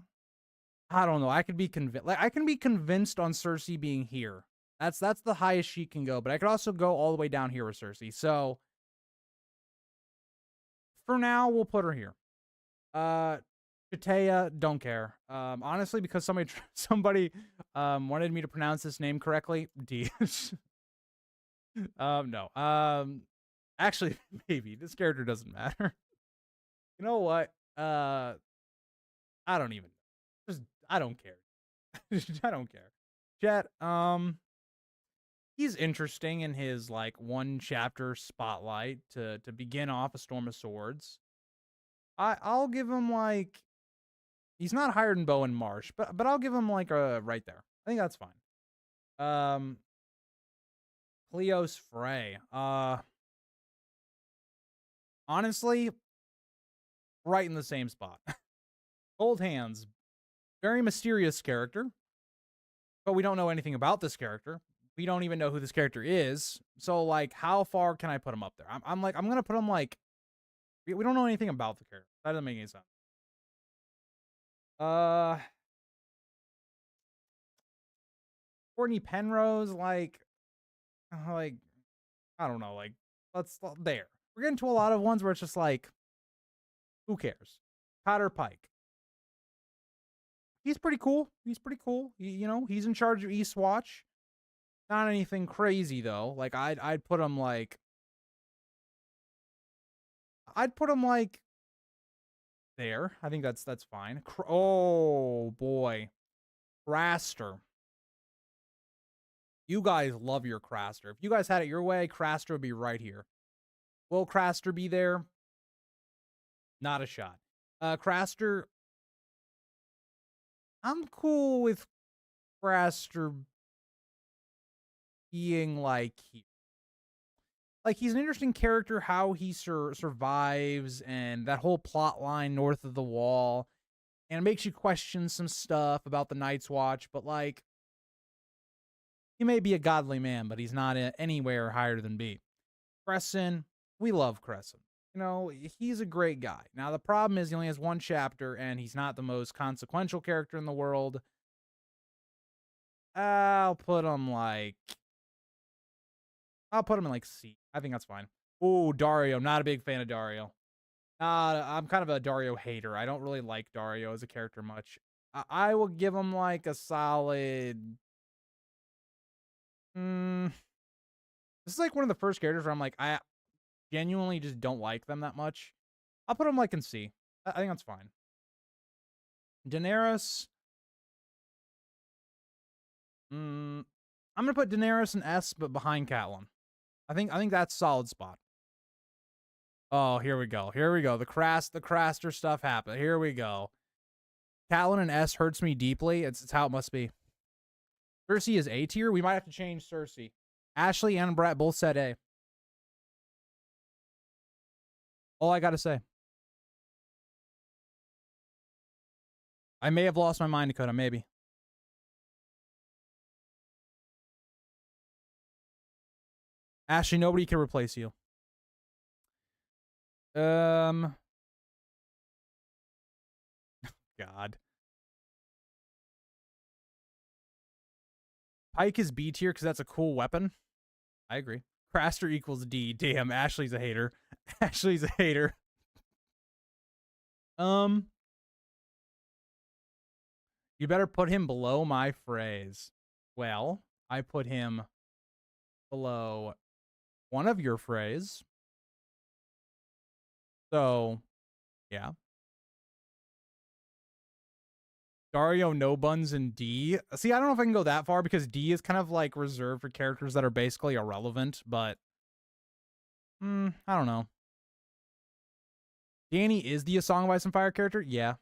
I don't know. I could be convinced. Like I can be convinced on Cersei being here. That's the highest she can go, but I could also go all the way down here with Cersei. So for now, we'll put her here. Chatea, don't care. Honestly, because somebody wanted me to pronounce this name correctly. D. No. Actually, maybe this character doesn't matter. You know what? I don't even. Just I don't care. I don't care. Chat. He's interesting in his like one chapter spotlight to begin off A Storm of Swords. I'll give him like he's not higher than Bowen Marsh, but I'll give him like a right there. I think that's fine. Cleos Frey. Honestly, right in the same spot. Cold Hands, very mysterious character, but we don't know anything about this character. We don't even know who this character is. So, like, how far can I put him up there? I'm gonna put him like we don't know anything about the character. That doesn't make any sense. Courtney Penrose, like I don't know, like let's there. We're getting to a lot of ones where it's just like, who cares? Potter Pike. He's pretty cool. He's pretty cool. You know, he's in charge of Eastwatch. Not anything crazy though. Like I'd put him like there. I think that's fine. Oh boy, Craster. You guys love your Craster. If you guys had it your way, Craster would be right here. Will Craster be there? Not a shot. Craster. I'm cool with Craster being like he's an interesting character, how he survives and that whole plot line north of the wall, and it makes you question some stuff about the Night's Watch, but like he may be a godly man, but he's not anywhere higher than B. Crescent, we love Crescent. You know, he's a great guy. Now the problem is he only has one chapter and he's not the most consequential character in the world. I'll put him in like C. I think that's fine. Ooh, Dario. Not a big fan of Dario. I'm kind of a Dario hater. I don't really like Dario as a character much. I will give him like a solid. This is like one of the first characters where I'm like, I genuinely just don't like them that much. I'll put him like in C. I think that's fine. Daenerys. I'm gonna put Daenerys in S, but behind Catelyn. I think that's a solid spot. Oh, here we go. Here we go. The Craster stuff happened. Here we go. Catelyn and S hurts me deeply. It's how it must be. Cersei is A tier. We might have to change Cersei. Ashley and Brett both said A. All I gotta say. I may have lost my mind, Dakota. Maybe. Ashley, nobody can replace you. God. Pike is B tier because that's a cool weapon. I agree. Craster equals D. Damn, Ashley's a hater. Ashley's a hater. You better put him below my phrase. Well, I put him below one of your phrase. So, yeah. Dario No Buns and D. See, I don't know if I can go that far because D is kind of like reserved for characters that are basically irrelevant, but I don't know. Dany is the A Song of Ice and Fire character? Yeah.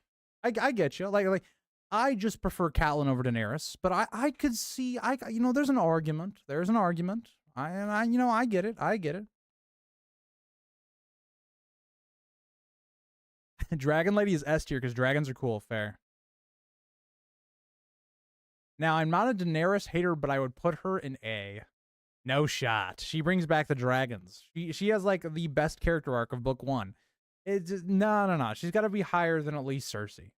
I get you. Like I just prefer Catelyn over Daenerys, but I could see there's an argument. There's an argument. I get it. I get it. Dragon Lady is S tier because dragons are cool. Fair. Now, I'm not a Daenerys hater, but I would put her in A. No shot. She brings back the dragons. She has like the best character arc of book 1. It's just, no. She's got to be higher than at least Cersei.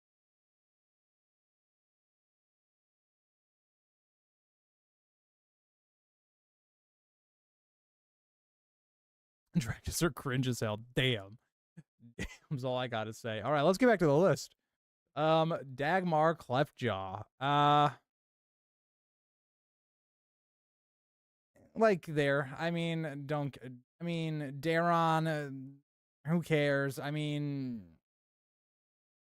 Dragons are cringe as hell. Damn. Damn's all I gotta say. All right, let's get back to the list. Dagmar Cleftjaw. Like there. I mean, Daron, who cares? I mean,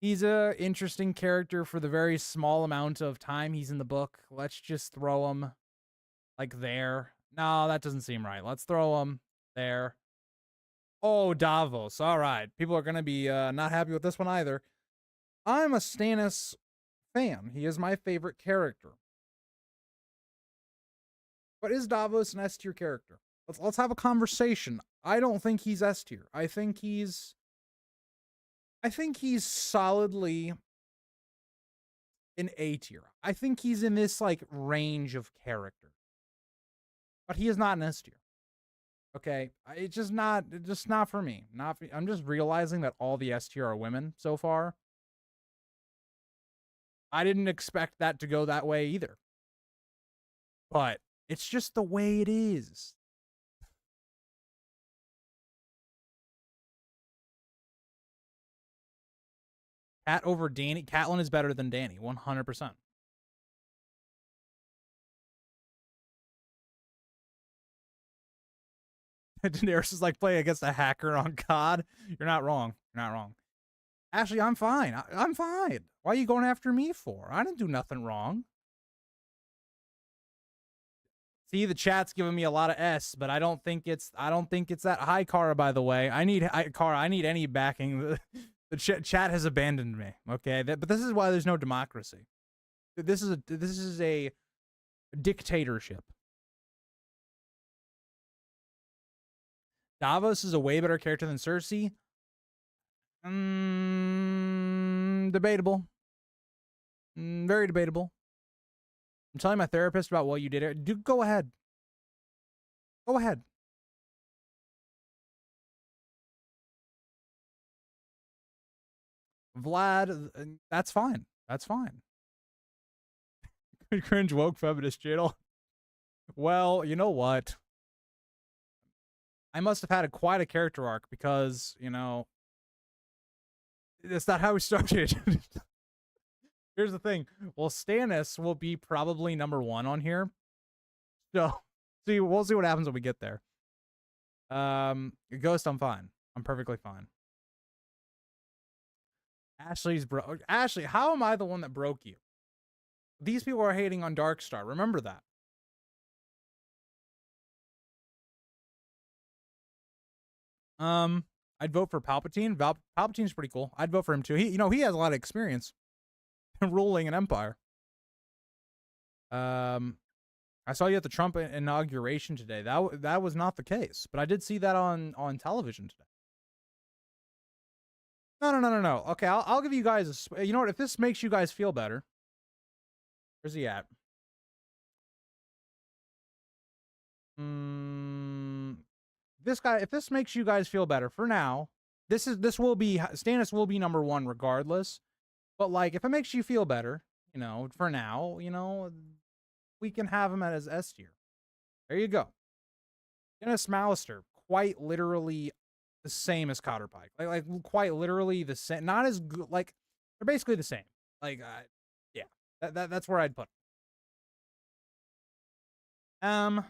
he's a interesting character for the very small amount of time he's in the book. Let's just throw him like there. No, that doesn't seem right. Let's throw him there. Oh, Davos. All right. People are going to be not happy with this one either. I'm a Stannis fan. He is my favorite character. But is Davos an S tier character? Let's have a conversation. I don't think he's S tier. I think he's solidly in A tier. I think he's in this like range of character. But he is not an S tier. Okay, it's just not for me. I'm just realizing that all the S tier are women so far. I didn't expect that to go that way either. But it's just the way it is. Cat over Dany. Catelyn is better than Dany, 100%. Daenerys is like playing against a hacker on COD. You're not wrong. You're not wrong. Ashley, I'm fine. I'm fine. Why are you going after me for? I didn't do nothing wrong. See, the chat's giving me a lot of S, but I don't think it's that high, Kara, by the way. I need any backing. The chat has abandoned me. Okay, but this is why there's no democracy. This is a dictatorship. Davos is a way better character than Cersei. Debatable. Very debatable. I'm telling my therapist about what you did. Dude, go ahead. Go ahead. Vlad, that's fine. That's fine. Cringe woke feminist channel. Well, you know what? I must have had quite a character arc because, that's not how we started. Here's the thing. Well, Stannis will be probably number 1 on here. So, we'll see what happens when we get there. Ghost, I'm fine. I'm perfectly fine. Ashley, how am I the one that broke you? These people are hating on Darkstar. Remember that. I'd vote for Palpatine. Palpatine's pretty cool. I'd vote for him too. He has a lot of experience ruling an empire. I saw you at the Trump inauguration today. That was not the case, but I did see that on television today. No. Okay, I'll give you guys you know what? If this makes you guys feel better, where's he at? This guy. If this makes you guys feel better, for now, Stannis will be number 1 regardless. But like, if it makes you feel better, for now, we can have him as S tier. There you go. Dennis Mallister, quite literally the same as Cotter Pike. Like quite literally the same. Not as good. Like, they're basically the same. Like, yeah. That's where I'd put him.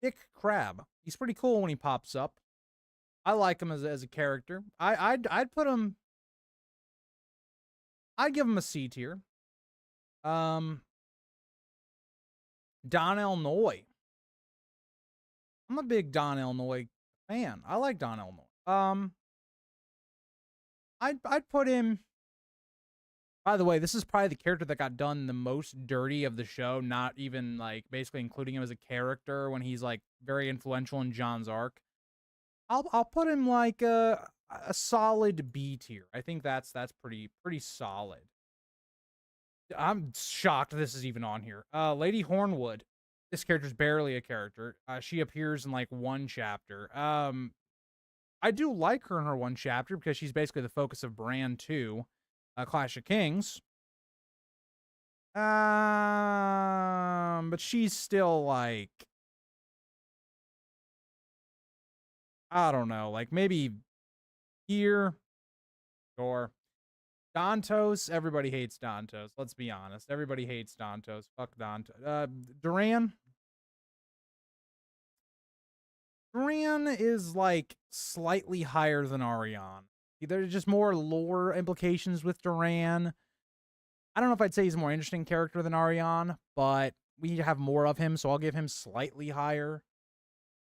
Dick Crab. He's pretty cool when he pops up. I like him as a character. I'd put him. I'd give him a C tier. Donnell Noy. I'm a big Donnell Noy fan. I like Donnell Noy. I'd put him. By the way, this is probably the character that got done the most dirty of the show, not even, like, basically including him as a character when he's, like, very influential in Jon's arc. I'll put him, like, a solid B tier. I think that's pretty solid. I'm shocked this is even on here. Lady Hornwood. This character's barely a character. She appears in, like, one chapter. I do like her in her one chapter because she's basically the focus of Bran 2. Clash of Kings. But she's still, like, I don't know, like, maybe here or Dantos. Everybody hates Dantos. Let's be honest. Everybody hates Dantos. Fuck Dantos. Duran. Duran is, like, slightly higher than Arianne. There's just more lore implications with Duran. I don't know if I'd say he's a more interesting character than Arianne, but we have more of him, so I'll give him slightly higher.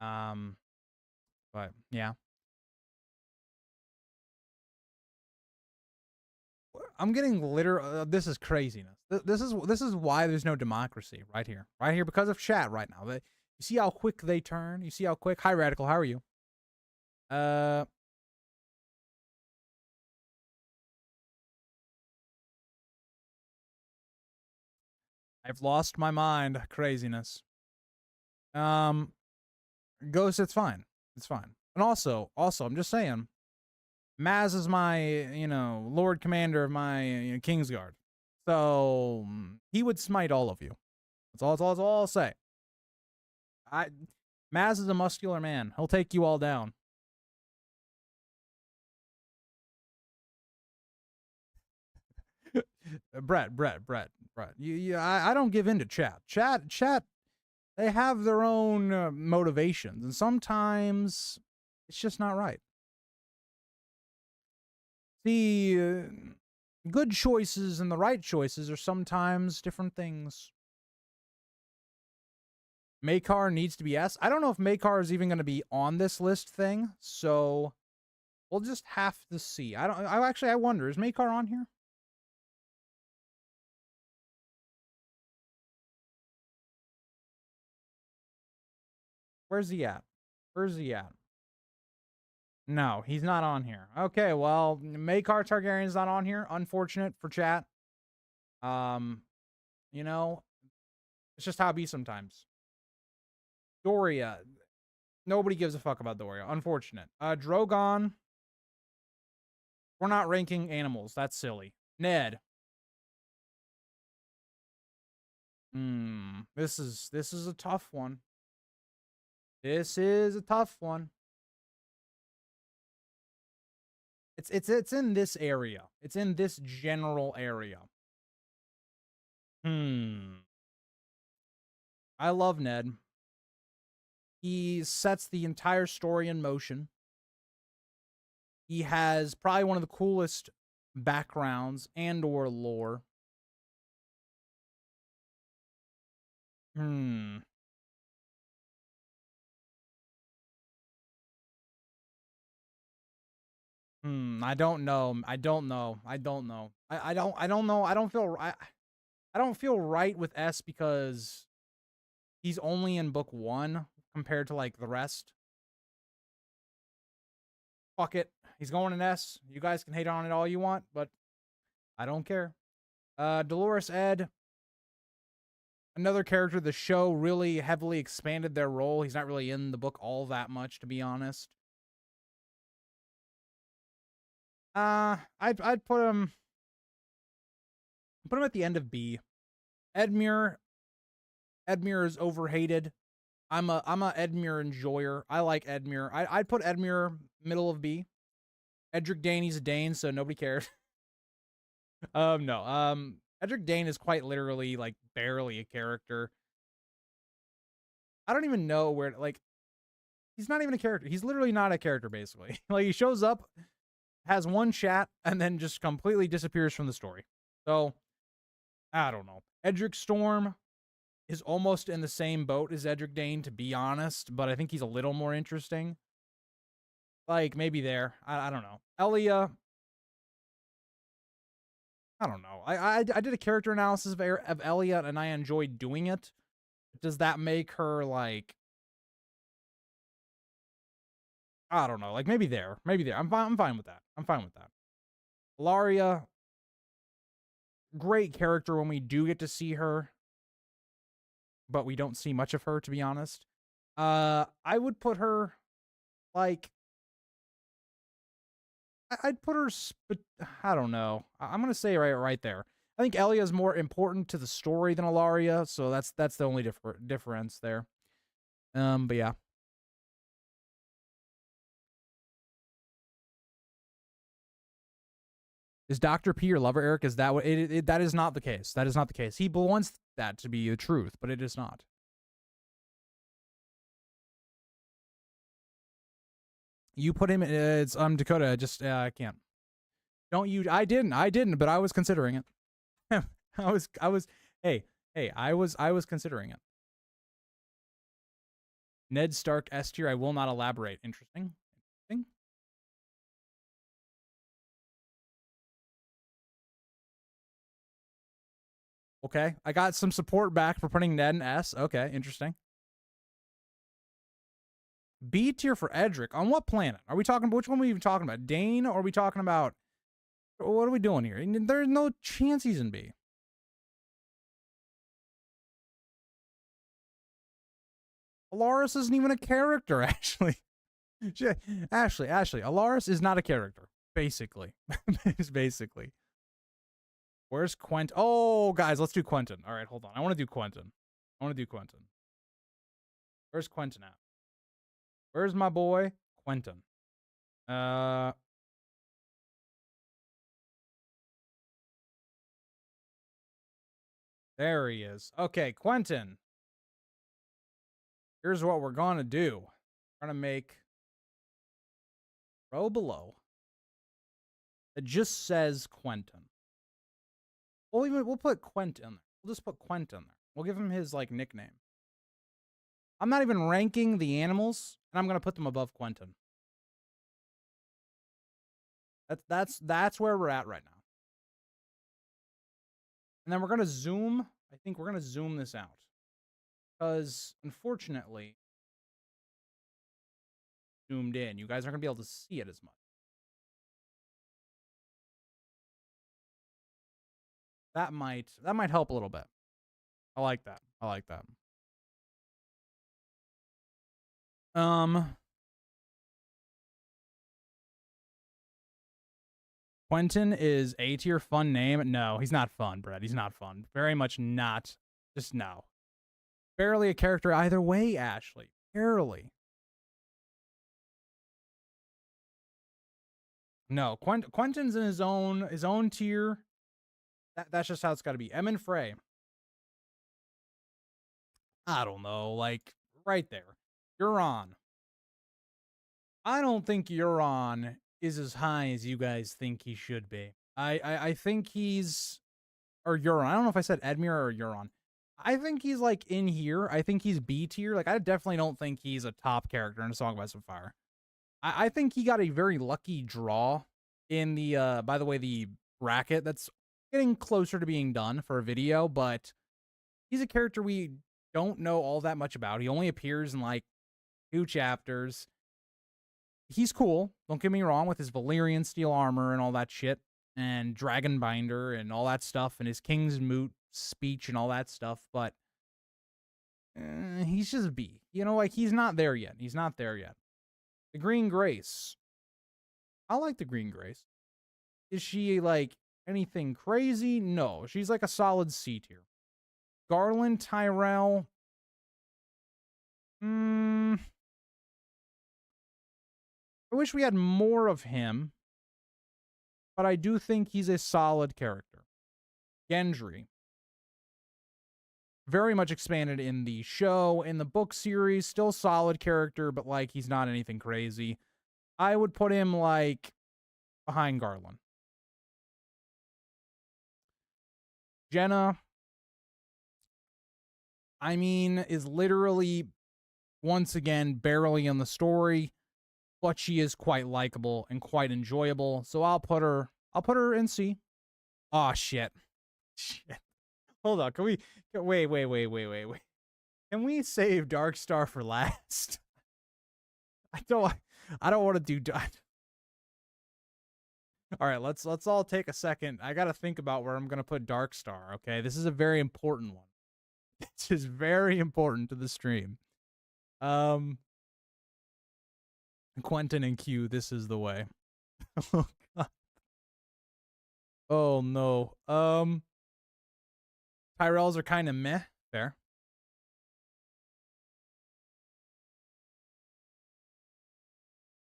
But yeah. I'm getting this is craziness. This is why there's no democracy right here. Right here because of chat right now. You see how quick they turn? You see how quick? Hi Radical, how are you? I've lost my mind. Craziness. Ghost, it's fine. It's fine. And also, I'm just saying, Maz is my, Lord Commander of my Kingsguard. So, he would smite all of you. That's all I'll say. Maz is a muscular man. He'll take you all down. Brett. I don't give in to chat. Chat, they have their own motivations, and sometimes it's just not right. The good choices and the right choices are sometimes different things. Maekar needs to be S. I don't know if Maekar is even going to be on this list thing, so we'll just have to see. I wonder, is Maekar on here? Where's he at? No, he's not on here. Okay, well, Maekar Targaryen's not on here. Unfortunate for chat. It's just how it be sometimes. Doria. Nobody gives a fuck about Doria. Unfortunate. Drogon. We're not ranking animals. That's silly. Ned. This is a tough one. This is a tough one. It's in this area. It's in this general area. I love Ned. He sets the entire story in motion. He has probably one of the coolest backgrounds and or lore. I don't know. I don't know. I don't know. I don't know. I don't feel right with S because he's only in book 1 compared to, like, the rest. Fuck it. He's going in S. You guys can hate on it all you want, but I don't care. Dolores Ed. Another character the show really heavily expanded their role. He's not really in the book all that much, to be honest. I'd put him at the end of B. Edmure is overhated. I'm a Edmure enjoyer. I like Edmure. I'd put Edmure middle of B. Edric Dayne, he's a Dane, so nobody cares. No. Edric Dayne is quite literally, like, barely a character. I don't even know where, like, he's not even a character. He's literally not a character, basically. Like, he shows up, has one chat, and then just completely disappears from the story. So, I don't know. Edric Storm is almost in the same boat as Edric Dayne, to be honest, but I think he's a little more interesting. Like, maybe there. I don't know. Elia, I don't know. I did a character analysis of Elia, and I enjoyed doing it. Does that make her, like, I don't know. Like, maybe there. Maybe there. I'm fine with that. I'm fine with that. Ilaria, great character when we do get to see her, but we don't see much of her, to be honest. I would put her, like, I'd put her, I don't know. I'm gonna say right there. I think Elia is more important to the story than Ilaria, so that's the only difference there. But yeah. Is Dr. P your lover, Eric? Is that what that is not the case. That is not the case. He wants that to be the truth, but it is not. You put him, it's Dakota, just I can't. Don't you? I didn't, but I was considering it. I was hey, I was considering it. Ned Stark S tier, I will not elaborate. Interesting. Okay, I got some support back for putting Ned in S. Okay, interesting. B tier for Edric. On what planet? Are we talking about? Which one are we even talking about? Dayne, or are we talking about? What are we doing here? There's no chance he's in B. Alaris isn't even a character, actually. Ashley, Alaris is not a character, basically. Basically. Where's Quentyn? Oh, guys, let's do Quentyn. All right, hold on. I want to do Quentyn. Where's Quentyn at? Where's my boy Quentyn? There he is. Okay, Quentyn. Here's what we're gonna do. We're gonna make row below. It just says Quentyn. We'll put Quentyn there. We'll just put Quentyn there. We'll give him his, like, nickname. I'm not even ranking the animals, and I'm gonna put them above Quentyn. That's where we're at right now. And then we're gonna zoom. I think we're gonna zoom this out, because unfortunately, zoomed in, you guys aren't gonna be able to see it as much. That might help a little bit. I like that. Quentyn is A tier fun name. No, he's not fun, Brett. He's not fun. Very much not. Just no. Barely a character either way, Ashley. Barely. No, Quentyn's in his own tier. That's just how it's got to be. and Frey. I don't know, like right there. Euron. I don't think Euron is as high as you guys think he should be. I think he's, or Euron. I don't know if I said Edmure or Euron. I think he's like in here. I think he's B tier. Like, I definitely don't think he's a top character in A Song of Ice and Fire. I think he got a very lucky draw in the by the way, the bracket that's getting closer to being done for a video, but he's a character we don't know all that much about. He only appears in like 2 chapters. He's cool, don't get me wrong, with his Valyrian steel armor and all that shit, and Dragonbinder and all that stuff, and his King's Moot speech and all that stuff, but he's just B. You know, like, he's not there yet. The Green Grace. I like the Green Grace. Is she, like, anything crazy? No. She's like a solid C tier. Garland Tyrell. I wish we had more of him, but I do think he's a solid character. Gendry. Very much expanded in the show, in the book series, still solid character, but like, he's not anything crazy. I would put him like behind Garland. Jenna. I mean, is literally, once again, barely in the story, but she is quite likable and quite enjoyable. So I'll put her in C. Oh, shit. Shit. Hold on. Can we, wait. Can we save Darkstar for last? I don't want to do that. All right, let's all take a second. I got to think about where I'm going to put Darkstar, okay? This is a very important one. This is very important to the stream. Quentyn and Q, this is the way. Oh, God. Oh, no. Tyrells are kind of meh. Fair.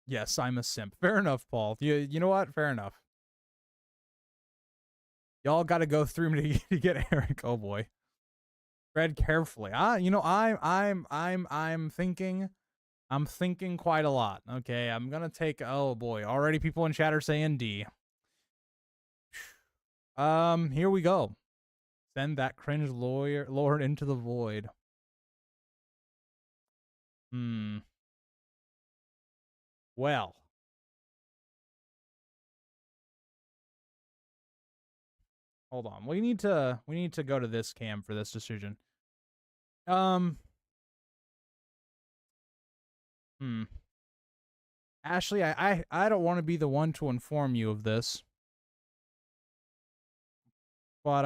Yes, I'm a simp. Fair enough, Paul. You know what? Fair enough. Y'all got to go through me to get Eric. Oh boy. Tread carefully. You know, I'm thinking quite a lot. Okay, I'm gonna take. Oh boy, already people in chat are saying D. Here we go. Send that cringe lord into the void. Well. Hold on. We need to go to this cam for this decision. Ashley, I don't want to be the one to inform you of this. But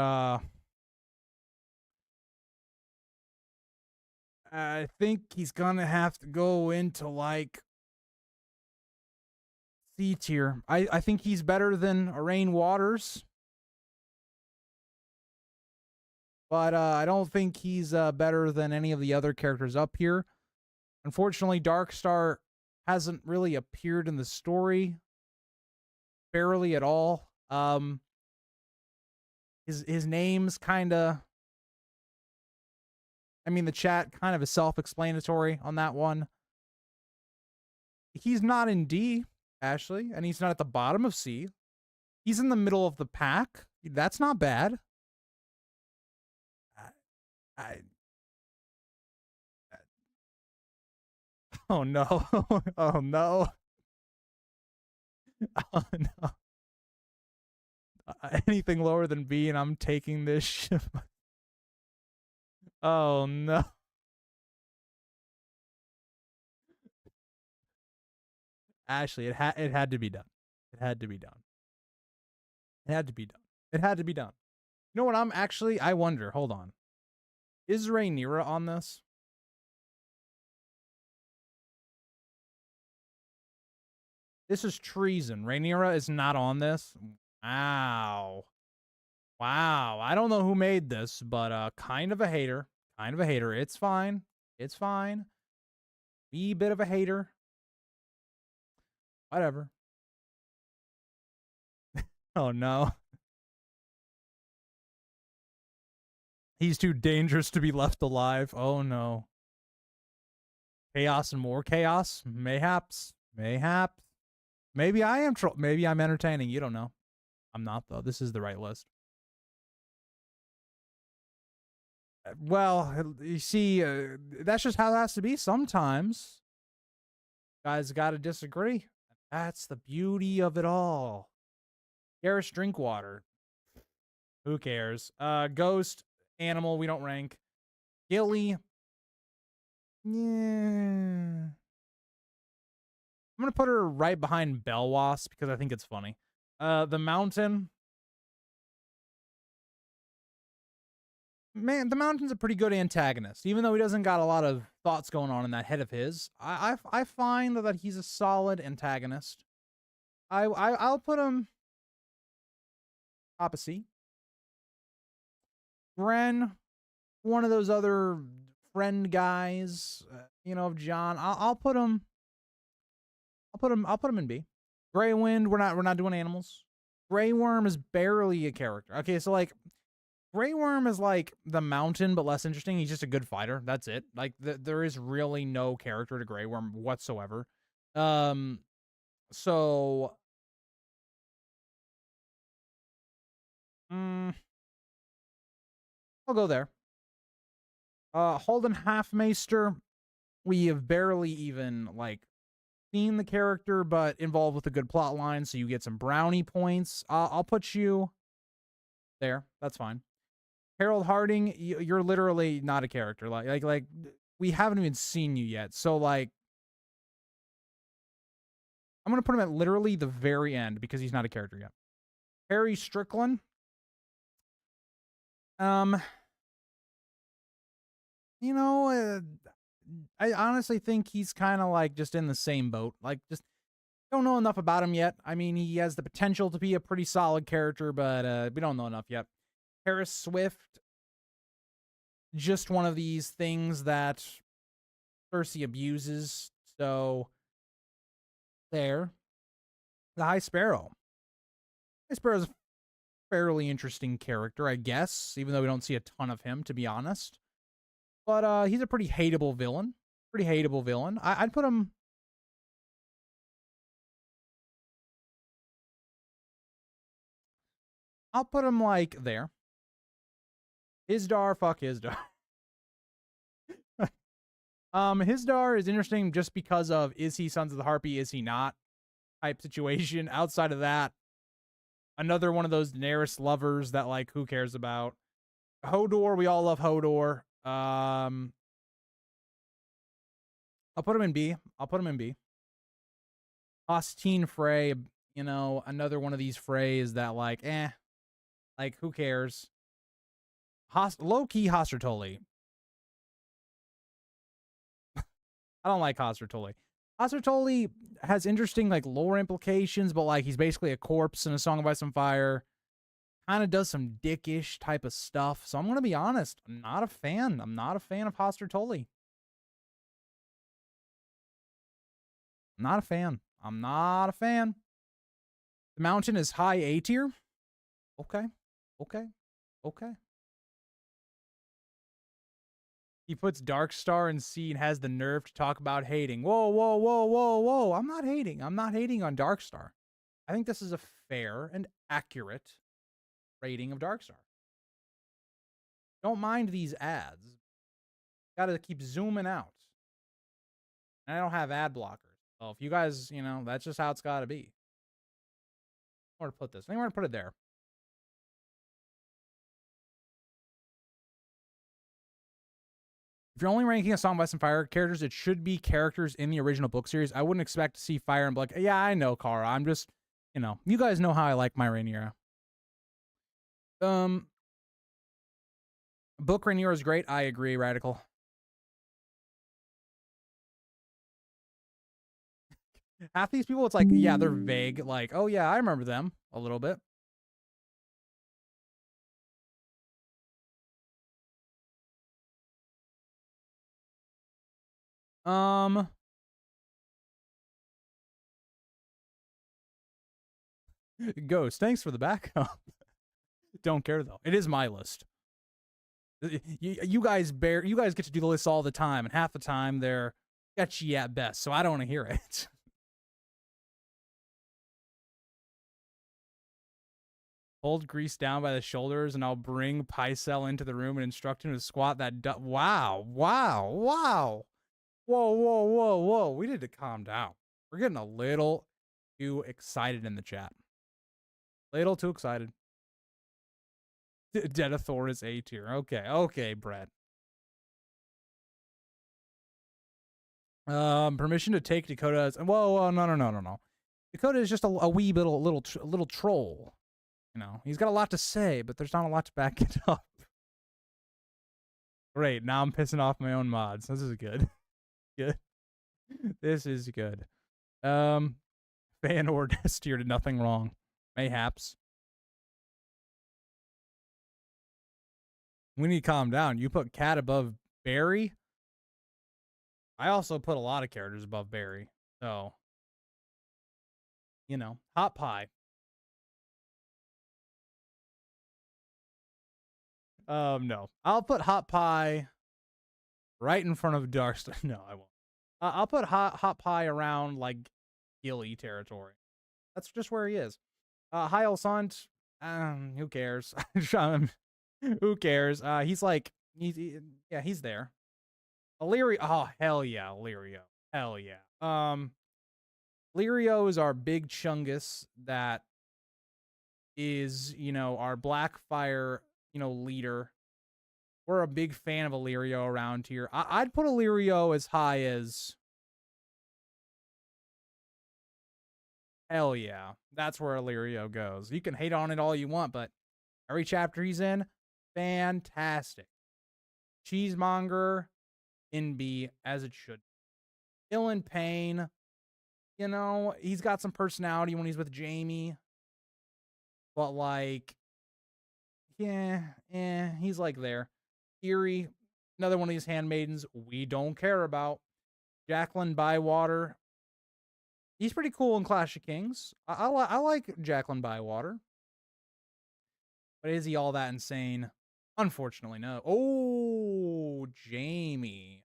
I think he's gonna have to go into like C tier. I think he's better than Arain Waters. But I don't think he's better than any of the other characters up here. Unfortunately, Darkstar hasn't really appeared in the story barely at all. His name's kind of, I mean, the chat kind of is self-explanatory on that one. He's not in D, Ashley, and he's not at the bottom of C. He's in the middle of the pack. That's not bad. Oh no. Oh no. Oh no. Anything lower than B and I'm taking this ship. Oh no. Ashley, it had to be done. It had to be done. It had to be done. It had to be done. You know what? I wonder. Hold on. Is Rhaenyra on this? This is treason. Rhaenyra is not on this. Wow. Wow. I don't know who made this, but kind of a hater. Kind of a hater. It's fine. It's fine. Be a bit of a hater. Whatever. Oh no. He's too dangerous to be left alive. Oh no. Chaos and more chaos? Mayhaps. Mayhaps. Maybe I am maybe I'm entertaining. You don't know. I'm not, though. This is the right list. Well, you see, that's just how it has to be sometimes. Guys got to disagree. That's the beauty of it all. Garrus Drinkwater. Who cares? Ghost, Animal, we don't rank. Gilly. Yeah. I'm going to put her right behind Belwas because I think it's funny. The Mountain. Man, the Mountain's a pretty good antagonist, even though he doesn't got a lot of thoughts going on in that head of his. I find that he's a solid antagonist. I'll put him top of C. Bren, one of those other friend guys, you know, of John. I'll put him in B. Grey Wind, we're not doing animals. Grey Worm is barely a character. Okay, so like Grey Worm is like the Mountain, but less interesting. He's just a good fighter. That's it. Like there is really no character to Grey Worm whatsoever. So I'll go there. Holden Halfmaester, we have barely even, like, seen the character, but involved with a good plot line, so you get some brownie points. I'll put you there. That's fine. Harold Harding, you're literally not a character. Like, we haven't even seen you yet. So, like, I'm going to put him at literally the very end because he's not a character yet. Harry Strickland. You know, I honestly think he's kind of like just in the same boat. Like, just don't know enough about him yet. I mean, he has the potential to be a pretty solid character, but we don't know enough yet. Harris Swift, just one of these things that Cersei abuses. So, there. The High Sparrow. High Sparrow's a fairly interesting character, I guess, even though we don't see a ton of him, to be honest. But he's a pretty hateable villain. I'd put him... I'll put him, like, there. Isdar, fuck Isdar. Isdar is interesting just because of, is he Sons of the Harpy, is he not type situation. Outside of that, another one of those Daenerys lovers that, like, who cares about. Hodor, we all love Hodor. I'll put him in B. Catelyn Frey, you know, another one of these Freys that, like, like, who cares? Low-key Hoster Tully. I don't like Hoster Tully. Hoster Tully has interesting, like, lore implications, but, like, he's basically a corpse in A Song of Ice and Fire. Kind of does some dickish type of stuff. So I'm going to be honest. I'm not a fan. I'm not a fan of Hoster Tully. I'm not a fan. The Mountain is high A tier. Okay. He puts Darkstar in C and has the nerve to talk about hating. Whoa. I'm not hating on Darkstar. I think this is a fair and accurate rating of Darkstar. Don't mind these ads. Gotta keep zooming out. And I don't have ad blockers. So if you guys, you know, that's just how it's gotta be. Where to put this? I think we're gonna put it there. If you're only ranking A Song of Ice and Fire characters, it should be characters in the original book series. I wouldn't expect to see Fire and Blood. Yeah, I know, Kara. I'm just, you know, you guys know how I like my Rhaenyra. Book Rhaenyra is great. I agree, Radical. Half these people, it's like, yeah, they're vague. Like, oh yeah, I remember them a little bit. Ghost, thanks for the backup. Don't care though. It is my list. You guys get to do the list all the time, and half the time they're sketchy at best, so I don't want to hear it. Hold Grease down by the shoulders, and I'll bring Pycelle into the room and instruct him to squat that. Wow. Whoa. We need to calm down. We're getting a little too excited in the chat. Little too excited. Denethor is A tier. Okay, Brett. Permission to take Dakota as... Whoa, no. Dakota is just a wee bit, a little troll. You know, he's got a lot to say, but there's not a lot to back it up. Great, now I'm pissing off my own mods. This is good. Good. This is good. Feanor S tier did nothing wrong. Mayhaps. We need to calm down. You put Cat above Barry. I also put a lot of characters above Barry. So, you know, Hot Pie. No. I'll put Hot Pie right in front of Darkstar. No, I won't. I'll put Hot Pie around, like, Gilly territory. That's just where he is. Heil Sant, who cares? Who cares? He's like Yeah, he's there. Illyrio. Oh, hell yeah, Illyrio. Hell yeah. Illyrio is our big chungus that is, our Blackfire, leader. We're a big fan of Illyrio around here. I'd put Illyrio as high as... Hell yeah. That's where Illyrio goes. You can hate on it all you want, but every chapter he's in, fantastic. Cheesemonger, in B, as it should. Ill and Pain, he's got some personality when he's with Jaime. But, like, he's like there. Eerie, another one of these handmaidens we don't care about. Jacqueline Bywater. He's pretty cool in Clash of Kings. I like Jacqueline Bywater. But is he all that insane? Unfortunately, no. Oh, Jaime.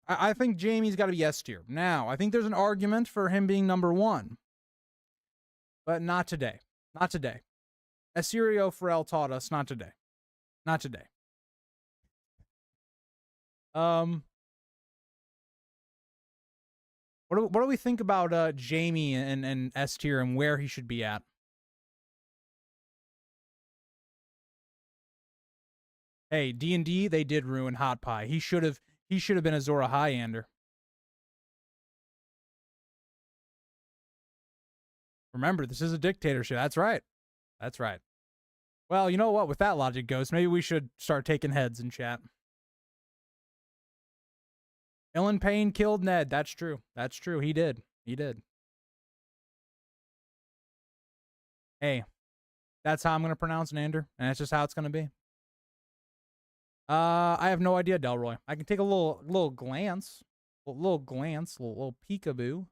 I think Jaime's got to be S tier. Now, I think there's an argument for him being number 1. But not today. Not today. As Syrio Farrell taught us, not today. Not today. What do we think about Jaime and S tier and where he should be at? Hey, D&D, they did ruin Hot Pie. He should have been a Zora Highlander. Remember, this is a dictatorship. That's right. That's right. Well, you know what? With that logic goes, maybe we should start taking heads in chat. Ilan Payne killed Ned. That's true. That's true. He did. He did. Hey, that's how I'm going to pronounce Nander, and that's just how it's going to be. I have no idea, Delroy. I can take a little glance. Little glance. Little peekaboo.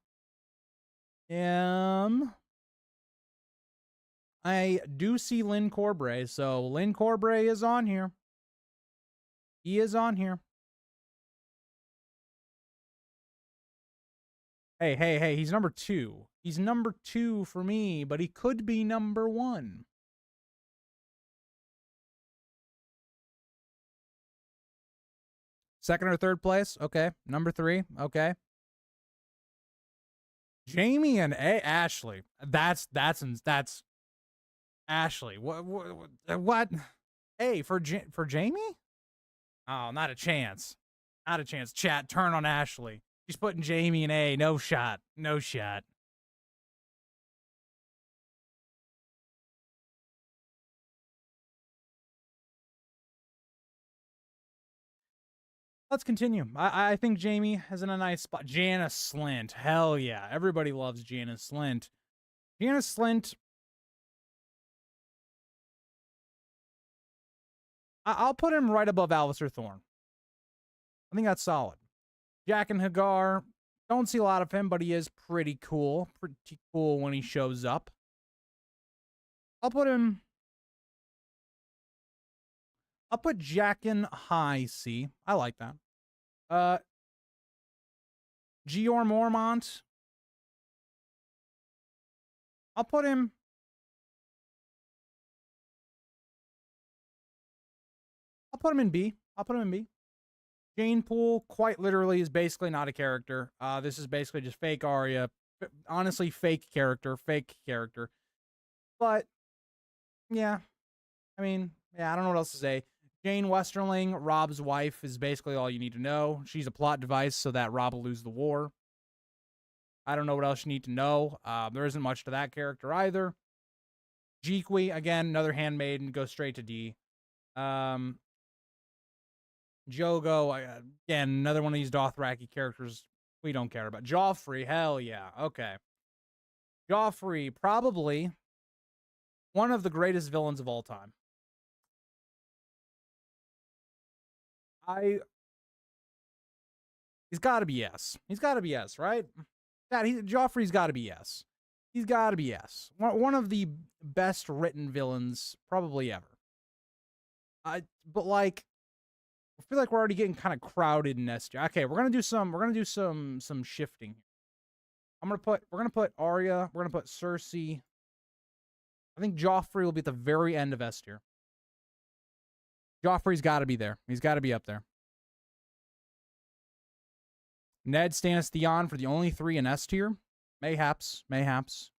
I do see Lynn Corbray, so Lynn Corbray is on here. He is on here. Hey, he's number 2. He's number 2 for me, but he could be number 1. Second or third place? Okay. Number 3? Okay. Jaime and Ashley. That's Ashley. What? Hey, for Jaime? Oh, not a chance. Not a chance. Chat, turn on Ashley. She's putting Jaime in A. No shot. No shot. Let's continue. I think Jaime is in a nice spot. Janice Slint. Hell yeah. Everybody loves Janice Slint. Janice Slint. I'll put him right above Alistair Thorne. I think that's solid. Jaqen H'ghar. Don't see a lot of him, but he is pretty cool. Pretty cool when he shows up. I'll put Jaqen high C. I like that. Gior Mormont. I'll put him in B. Jane Poole, quite literally, is basically not a character. This is basically just fake Arya. Honestly, fake character. But, yeah. I mean, yeah, I don't know what else to say. Jane Westerling, Robb's wife, is basically all you need to know. She's a plot device so that Robb will lose the war. I don't know what else you need to know. There isn't much to that character either. Jeekwe, again, another handmaiden, goes straight to D. Jogo, again, another one of these Dothraki characters we don't care about. Joffrey, hell yeah. Okay. Joffrey, probably one of the greatest villains of all time. He's got to be yes. He's got to be yes, right? Joffrey's got to be yes. He's got to be yes. One of the best written villains probably ever. But like, I feel like we're already getting kind of crowded in S tier. Okay, we're gonna do some shifting. We're gonna put Arya. We're gonna put Cersei. I think Joffrey will be at the very end of S tier. Joffrey's got to be there. He's got to be up there. Ned, Stannis, Theon for the only 3 in S tier. Mayhaps. Mayhaps.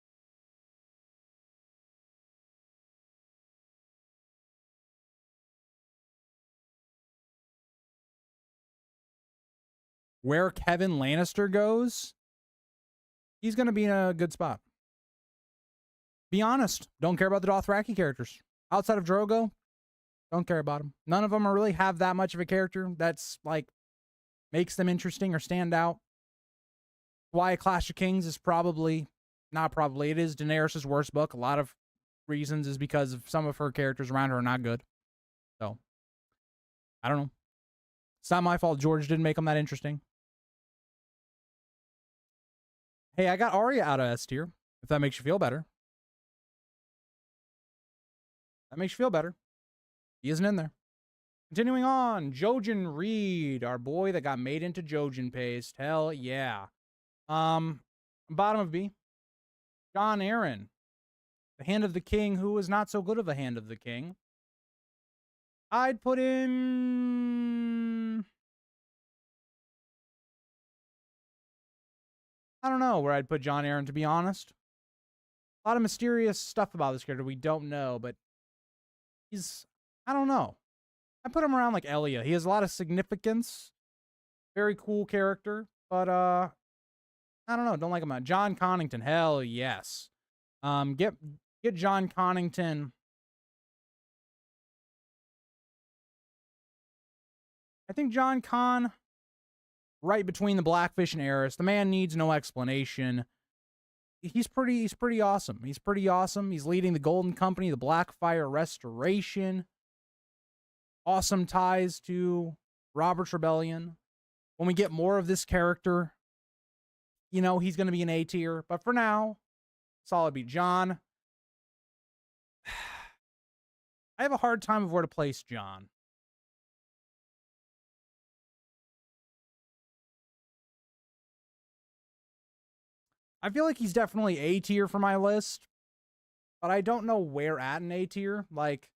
Where Kevin Lannister goes, he's going to be in a good spot. Be honest. Don't care about the Dothraki characters. Outside of Drogo, don't care about them. None of them really have that much of a character that's like makes them interesting or stand out. Why Clash of Kings is probably, not probably, it is Daenerys' worst book. A lot of reasons is because of some of her characters around her are not good. So, I don't know. It's not my fault George didn't make them that interesting. Hey, I got Arya out of S tier, if that makes you feel better. That makes you feel better. He isn't in there. Continuing on, Jojen Reed, our boy that got made into Jojen paste. Hell yeah. Bottom of B. Jon Arryn, the Hand of the King, who was not so good of a Hand of the King. I'd put him... I don't know where I'd put Jon Arryn, to be honest. A lot of mysterious stuff about this character we don't know, but he's... I don't know. I put him around like Elia. He has a lot of significance. Very cool character, but I don't know. Don't like him. John Connington, hell yes. Get John Connington. I think John Conn, right between the Blackfish and Aerys. The man needs no explanation. He's pretty awesome. He's pretty awesome. He's leading the Golden Company, the Blackfire Restoration. Awesome ties to Robert's Rebellion. When we get more of this character, you know, he's going to be an A tier. But for now, solid B. John. I have a hard time of where to place John. I feel like he's definitely A tier for my list, but I don't know where at an A tier. Like,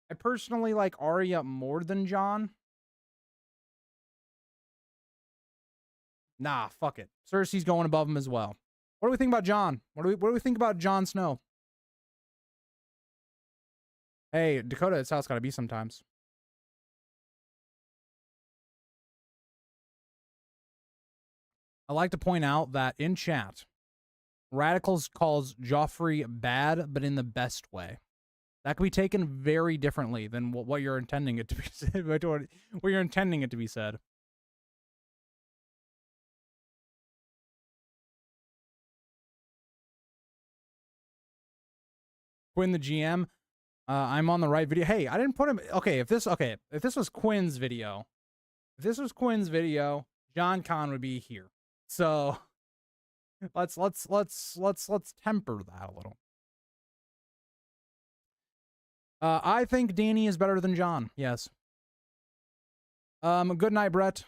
I personally like Arya more than Jon. Nah, fuck it. Cersei's going above him as well. What do we think about Jon? What do we think about Jon Snow? Hey, Dakota, it's how it's gotta be sometimes. I like to point out that in chat, Radicals calls Joffrey bad, but in the best way. That could be taken very differently than what you're intending it to be said. What you're intending it to be said. Quinn the GM. I'm on the right video. Hey, I didn't put him. Okay, if this was Quinn's video, John Conn would be here. So let's temper that a little. I think Dany is better than Jon. Yes. Good night, Brett.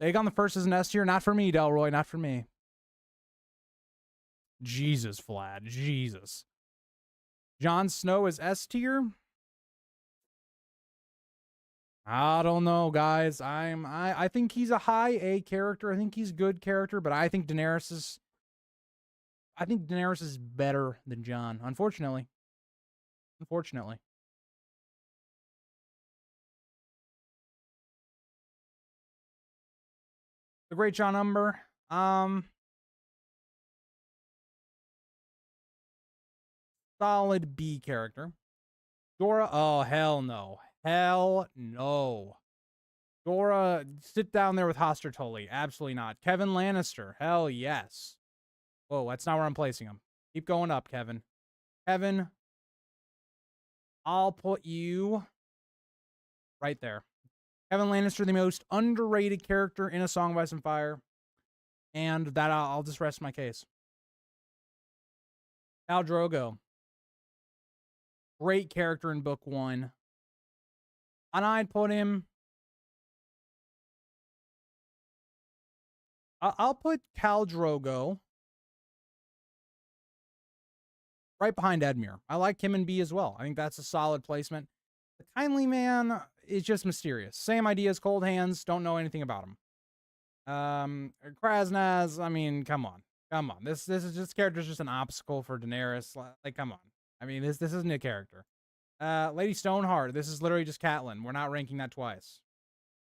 Aegon the First is an S tier. Not for me, Delroy. Not for me. Jesus, Vlad. Jesus. Jon Snow is S tier. I don't know, guys. I think he's a high A character. I think he's good character, but I think Daenerys is better than Jon, unfortunately. Unfortunately. The Great John Umber. Solid B character. Jorah, oh hell no. Hell no. Jorah, sit down there with Hoster Tully. Absolutely not. Kevin Lannister. Hell yes. Whoa, that's not where I'm placing him. Keep going up, Kevin. Kevin, I'll put you right there. Kevin Lannister, the most underrated character in A Song of Ice and Fire. And that I'll just rest my case. Khal Drogo. Great character in book 1. And I'd put him I'll put Khal Drogo right behind Edmure. I like him and B as well. I think that's a solid placement. The Kindly Man is just mysterious. Same idea as Cold Hands. Don't know anything about him. Krasnaz, I mean, come on. Come on. This character's just an obstacle for Daenerys. Like, come on. I mean, this isn't a character. Lady Stoneheart, this is literally just Catelyn. We're not ranking that twice.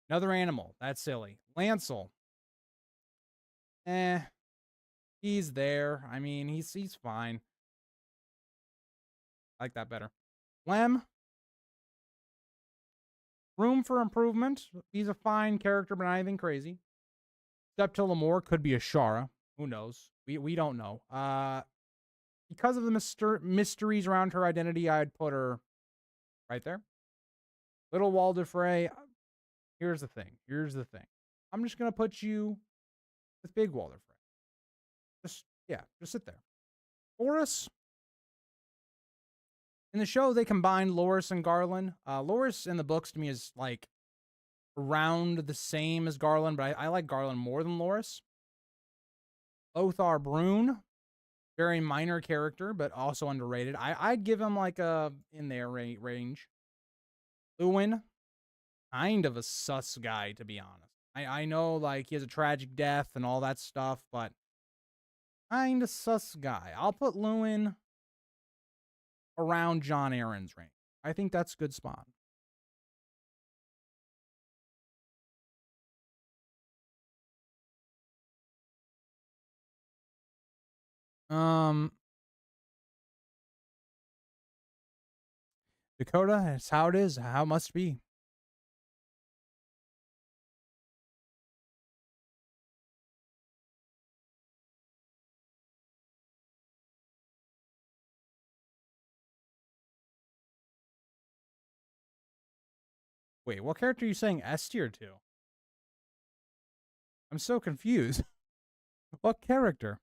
Another animal. That's silly. Lancel. He's there. I mean, he's fine. I like that better. Lem. Room for improvement. He's a fine character, but not anything crazy. Step to Lamore could be a Shara. Who knows? We don't know. Because of the mysteries around her identity, I'd put her right there. Little Walder Frey. Here's the thing. I'm just gonna put you with Big Walder Frey. Just sit there. Loras. In the show, they combined Loras and Garland. Loras in the books to me is like around the same as Garland, but I like Garland more than Loras. Lothar Brune, very minor character, but also underrated. I'd give him like a in their range. Lewin, kind of a sus guy, to be honest. I know like he has a tragic death and all that stuff, but kind of sus guy. I'll put Lewin around Jon Arryn's range. I think that's a good spot. Dakota, it's how it is, how it must be. Wait, what character are you saying S tier to? I'm so confused. What character?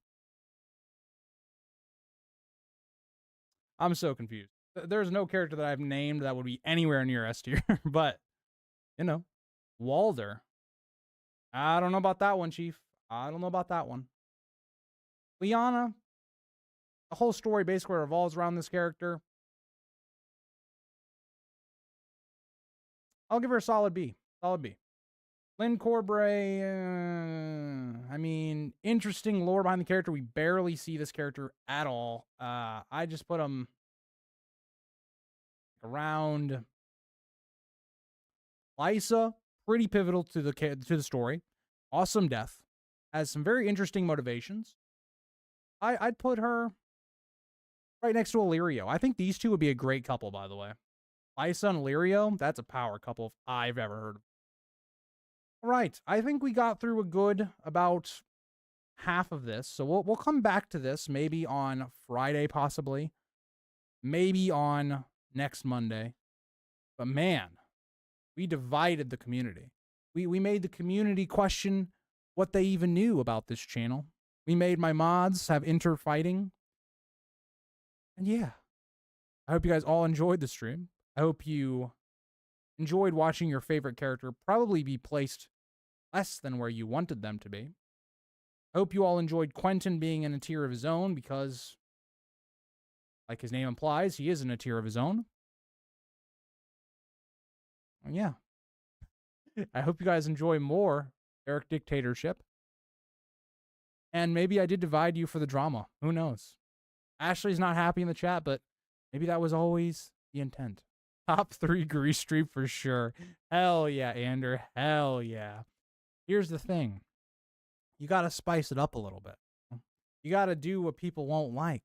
I'm so confused. There's no character that I've named that would be anywhere near S tier, but, you know, Walder. I don't know about that one, Chief. I don't know about that one. Lyanna. The whole story basically revolves around this character. I'll give her a solid B. Solid B. Lynn Corbray, I mean, interesting lore behind the character. We barely see this character at all. I just put him around Lysa, pretty pivotal to the story. Awesome death. Has some very interesting motivations. I'd put her right next to Illyrio. I think these two would be a great couple, by the way. Lysa and Illyrio, that's a power couple if I've ever heard of. All right, I think we got through a good about half of this. So we'll come back to this maybe on Friday, possibly. Maybe on next Monday. But man, we divided the community. We made the community question what they even knew about this channel. We made my mods have interfighting. And yeah, I hope you guys all enjoyed the stream. I hope you enjoyed watching your favorite character probably be placed less than where you wanted them to be. I hope you all enjoyed Quentyn being in a tier of his own because, like his name implies, he is in a tier of his own. And yeah. I hope you guys enjoy more Eric Dictatorship. And maybe I did divide you for the drama. Who knows? Ashley's not happy in the chat, but maybe that was always the intent. Top 3 Grease Street for sure. Hell yeah, Ander. Hell yeah. Here's the thing. You got to spice it up a little bit. You got to do what people won't like.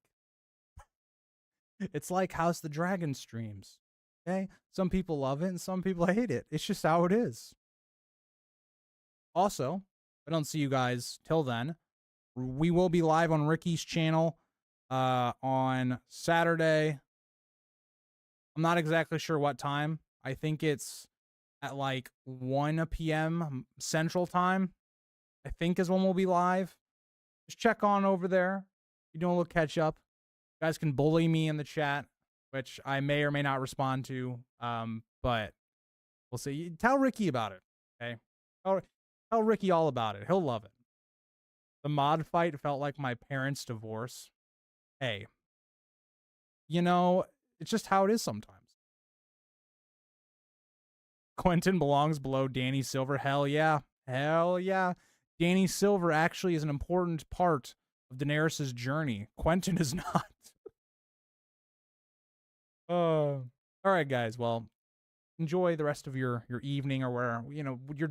It's like House the Dragon streams. Okay? Some people love it and some people hate it. It's just how it is. Also, if I don't see you guys till then, we will be live on Ricky's channel on Saturday. I'm not exactly sure what time. I think it's at like 1 p.m. Central Time, I think is when we'll be live. Just check on over there. You're doing a little catch up. You guys can bully me in the chat, which I may or may not respond to. But we'll see. Tell Ricky about it. Okay. Tell Ricky all about it. He'll love it. The mod fight felt like my parents' divorce. Hey, you know, it's just how it is sometimes. Quentyn belongs below Dany Silver. Hell yeah. Hell yeah. Dany Silver actually is an important part of Daenerys' journey. Quentyn is not. All right, guys. Well, enjoy the rest of your evening or where, you know, your